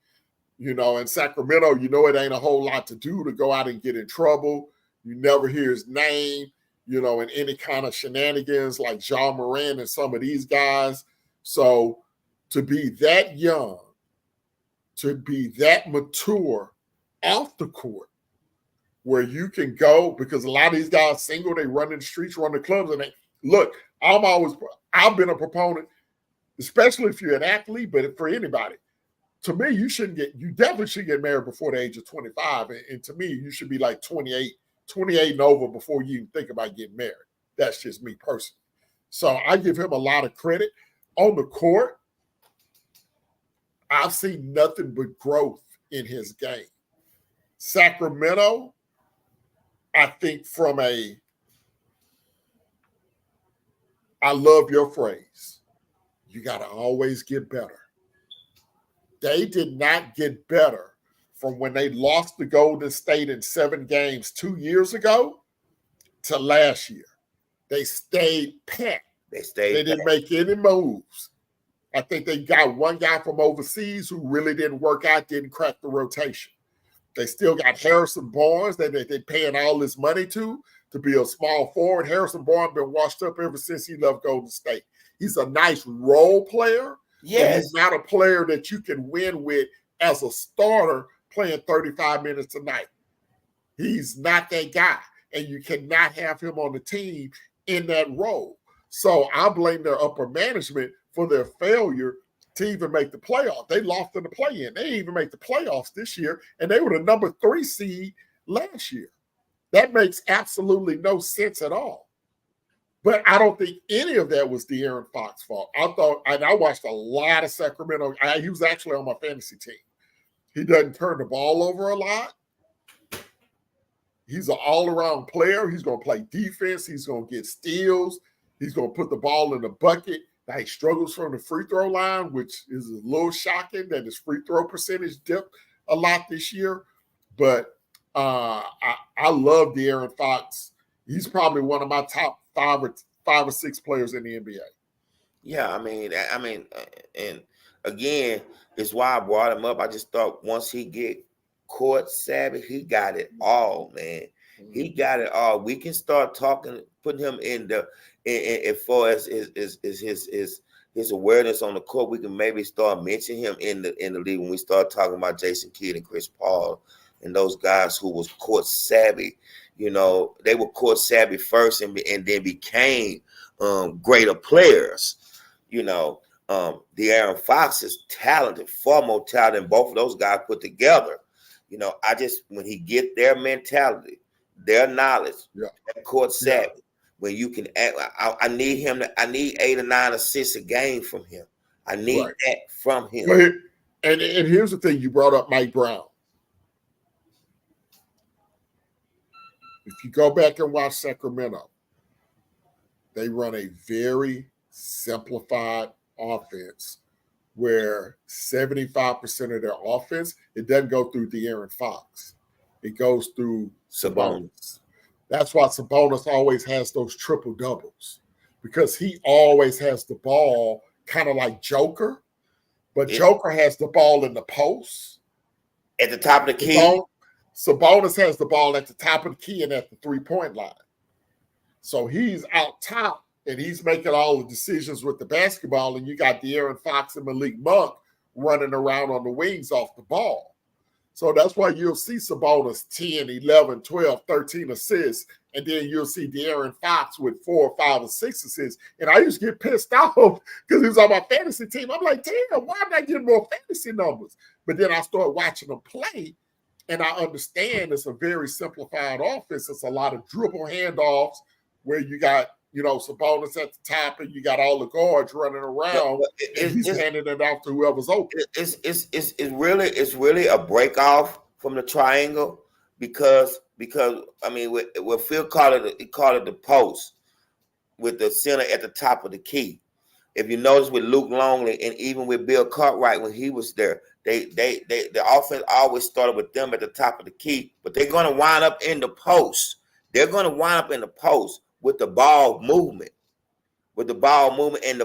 You know, in Sacramento, you know, it ain't a whole lot to do to go out and get in trouble. You never hear his name, you know, in any kind of shenanigans like Ja Morant and some of these guys. So to be that young, to be that mature off the court, where you can go, because a lot of these guys single, they run in the streets, run the clubs, and they look, I've been a proponent, especially if you're an athlete, but for anybody. To me, you definitely should get married before the age of 25. And to me, you should be like 28 and over before you even think about getting married. That's just me personally. So I give him a lot of credit. On the court, I've seen nothing but growth in his game. Sacramento, I think I love your phrase. You got to always get better. They did not get better from when they lost to Golden State in 7 games 2 years ago to last year. They stayed pat. They didn't make any moves. I think they got one guy from overseas who really didn't work out, didn't crack the rotation. They still got Harrison Barnes that they're paying all this money to be a small forward. Harrison Barnes been washed up ever since he left Golden State. He's a nice role player. Yes. And he's not a player that you can win with as a starter playing 35 minutes a night. He's not that guy. And you cannot have him on the team in that role. So I blame their upper management for their failure to even make the playoffs. They lost in the play-in. They didn't even make the playoffs this year, and they were the number 3 seed last year. That makes absolutely no sense at all. But I don't think any of that was De'Aaron Fox's fault. I watched a lot of Sacramento. He was actually on my fantasy team. He doesn't turn the ball over a lot. He's an all-around player. He's going to play defense. He's going to get steals. He's going to put the ball in the bucket. Now, he struggles from the free throw line, which is a little shocking that his free throw percentage dipped a lot this year. But I love De'Aaron Fox. He's probably one of my top five or six players in the NBA. Yeah, I mean, and again, it's why I brought him up. I just thought once he get court savvy, he got it all, man. He got it all. We can start talking, putting him in the as far as his awareness on the court. We can maybe start mentioning him in the league when we start talking about Jason Kidd and Chris Paul and those guys who was court savvy. You know, they were court savvy first and then became greater players. You know, De'Aaron Fox is talented, far more talented than both of those guys put together. You know, when he get their mentality, their knowledge, that court savvy, when you can act, I need 8 or 9 assists a game from him. I need that from him. Well, and here's the thing, you brought up Mike Brown. If you go back and watch Sacramento, they run a very simplified offense where 75% of their offense, it doesn't go through De'Aaron Fox. It goes through Sabonis. That's why Sabonis always has those triple doubles, because he always has the ball kind of like Joker, but Joker has the ball in the post. At the top of the key. Sabonis has the ball at the top of the key and at the three-point line. So he's out top, and he's making all the decisions with the basketball, and you got De'Aaron Fox and Malik Monk running around on the wings off the ball. So that's why you'll see Sabonis 10, 11, 12, 13 assists, and then you'll see De'Aaron Fox with 4 or 5 or 6 assists. And I used to get pissed off because he was on my fantasy team. I'm like, damn, why am I getting more fantasy numbers? But then I started watching him play, and I understand it's a very simplified offense. It's a lot of dribble handoffs where you got, Sabonis at the top and you got all the guards running around, and he's handing it off to whoever's open. It's really a break off from the triangle because I mean, what Phil called it the post with the center at the top of the key. If you notice with Luke Longley and even with Bill Cartwright when he was there, the offense always started with them at the top of the key, but they're going to wind up in the post. They're going to wind up in the post with the ball movement, and the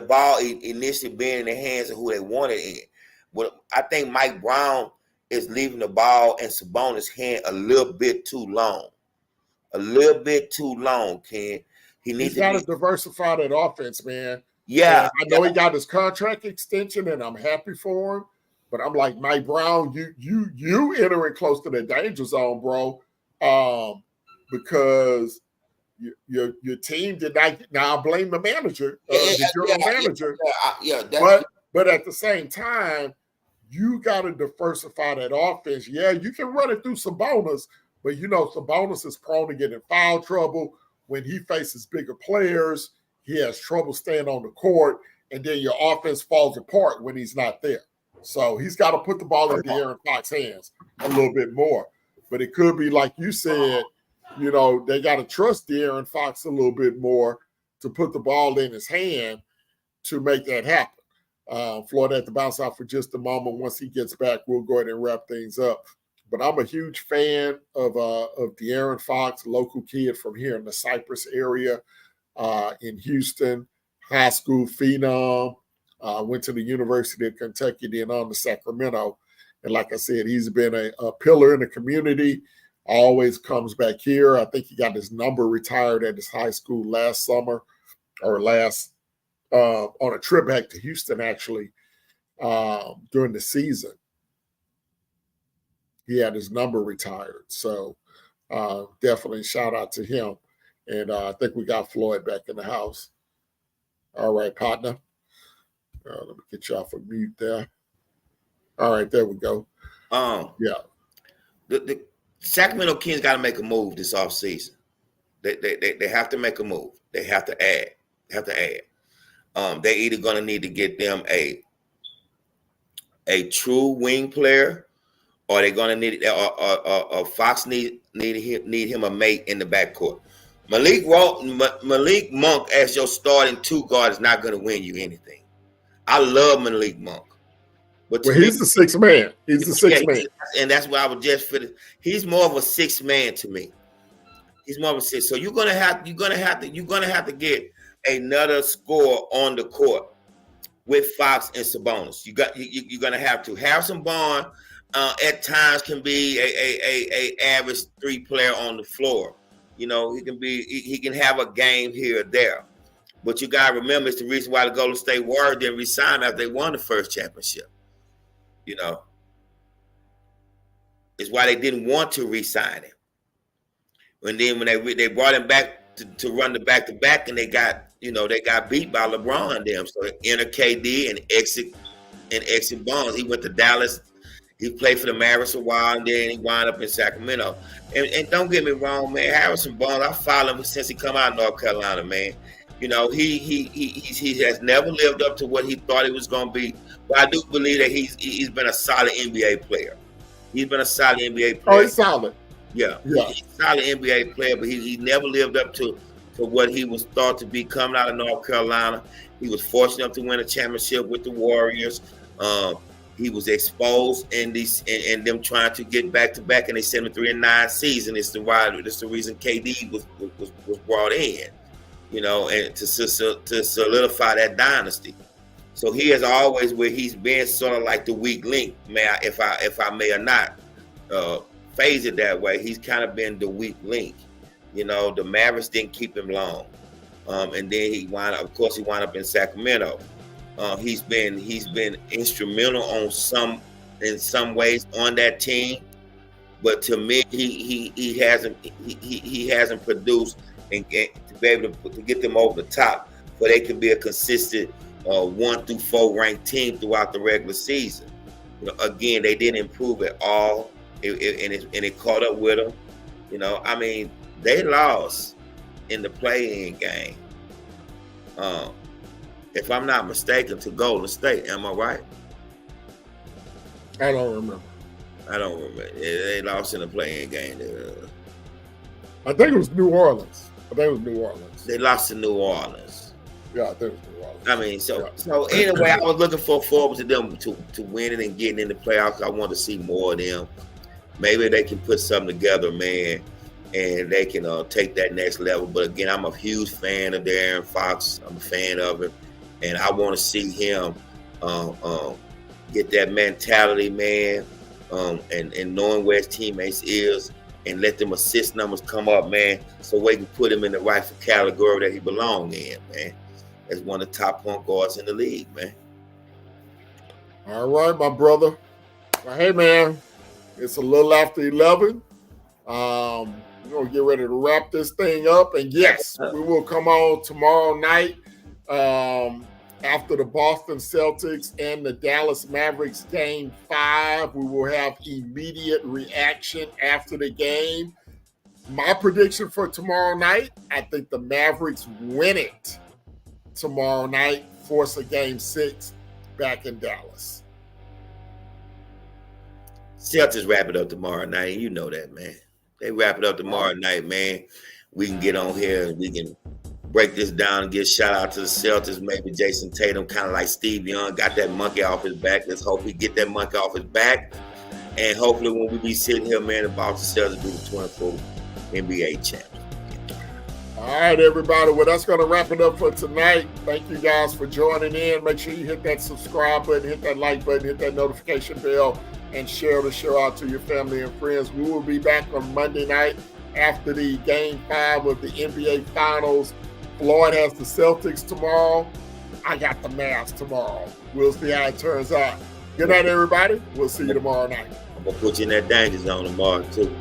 ball initially being in the hands of who they want it in. Well, I think Mike Brown is leaving the ball in Sabonis' hand a little bit too long. Ken. He's got to diversify that offense, man. Yeah. And I know he got his contract extension, and I'm happy for him. But I'm like, Mike Brown, you entering close to the danger zone, bro. Because your team did not. Now I blame the manager, the general manager. But at the same time, you got to diversify that offense. Yeah, you can run it through Sabonis, but Sabonis is prone to get in foul trouble when he faces bigger players. He has trouble staying on the court, and then your offense falls apart when he's not there. So he's got to put the ball in De'Aaron Fox's hands a little bit more. But it could be like you said. They got to trust De'Aaron Fox a little bit more to put the ball in his hand to make that happen. Floyd had to bounce out for just a moment. Once he gets back, we'll go ahead and wrap things up. But I'm a huge fan of De'Aaron Fox, local kid from here in the Cypress area in Houston, high school phenom. Went to the University of Kentucky, then on to Sacramento. And like I said, he's been a pillar in the community. Always comes back here. I think he got his number retired at his high school last summer or last on a trip back to Houston, actually, during the season. He had his number retired. So definitely shout out to him. And I think we got Floyd back in the house. All right, partner. Let me get you off of mute there. All right, there we go. Yeah. The Sacramento Kings got to make a move this offseason. They have to make a move. They have to add. They're either going to need to get them a true wing player, or they're going to need Fox need him a mate in the backcourt. Malik Monk as your starting two guard is not going to win you anything. I love Malik Monk. But he's the sixth man. He's the sixth man. And that's why I would just fit. He's more of a sixth man to me. He's more of a six. So you're gonna have to get another scorer on the court with Fox and Sabonis. You're gonna have to. Harrison Barnes at times can be a average 3-player on the floor. You know, he can have a game here or there. But you gotta remember, it's the reason why the Golden State Warriors didn't resign after they won the first championship. You know, it's why they didn't want to re-sign him. And then when they brought him back to run the back-to-back, and they got beat by LeBron and them. So enter KD and exit Barnes. He went to Dallas. He played for the Mavericks a while, and then he wound up in Sacramento. And don't get me wrong, man. Harrison Barnes, I followed him since he come out of North Carolina, man. You know, he has never lived up to what he thought he was going to be. But I do believe that he's been a solid NBA player. He's been a solid NBA player. Oh, he's solid. Yeah. He's a solid NBA player, but he never lived up to what he was thought to be coming out of North Carolina. He was fortunate enough to win a championship with the Warriors. He was exposed in them trying to get back-to-back in a 73-9 season. It's the reason KD was brought in. You know, and to solidify that dynasty. So he has always, where he's been sort of like the weak link, if I may or not phrase it that way, he's kind of been the weak link. You know, the Mavericks didn't keep him long, and then he wound up in Sacramento. He's been instrumental in some ways on that team, but to me, he hasn't produced and to be able to get them over the top, where they can be a consistent 1 through 4 ranked team throughout the regular season. You know, again, they didn't improve at all, and it caught up with them. You know, I mean, they lost in the play-in game. If I'm not mistaken, to Golden State. Am I right? I don't remember. They lost in the play-in game. I think it was New Orleans. They lost to New Orleans. Yeah, I think it was New Orleans. I mean, so anyway, I was looking forward to them to winning and getting in the playoffs. I want to see more of them. Maybe they can put something together, man, and they can take that next level. But again, I'm a huge fan of De'Aaron Fox. I'm a fan of him, and I want to see him get that mentality, man, and knowing where his teammates is, and let them assist numbers come up, man, so we can put him in the rightful category that he belongs in, man, as one of the top point guards in the league, man. All right, my brother. Well, hey, man, it's a little after 11. We're going to get ready to wrap this thing up. And yes, we will come on tomorrow night after the Boston Celtics and the Dallas Mavericks game 5. We will have immediate reaction after the game. My prediction for tomorrow night, I think the Mavericks win it tomorrow night, force a game 6 back in Dallas. Celtics wrap it up tomorrow night. You know that, man. They wrap it up tomorrow night, man. We can get on here and we can break this down and give a shout out to the Celtics. Maybe Jason Tatum, kind of like Steve Young, got that monkey off his back. Let's hope he get that monkey off his back. And hopefully when we be sitting here, man, the Boston Celtics be the 24th NBA champion. All right, everybody. Well, that's going to wrap it up for tonight. Thank you guys for joining in. Make sure you hit that subscribe button, hit that like button, hit that notification bell, and share the show out to your family and friends. We will be back on Monday night after the Game 5 of the NBA Finals. Floyd has the Celtics tomorrow. I got the mask tomorrow. We'll see how it turns out. Good night, everybody. We'll see you tomorrow night. I'm gonna put you in that danger zone tomorrow too.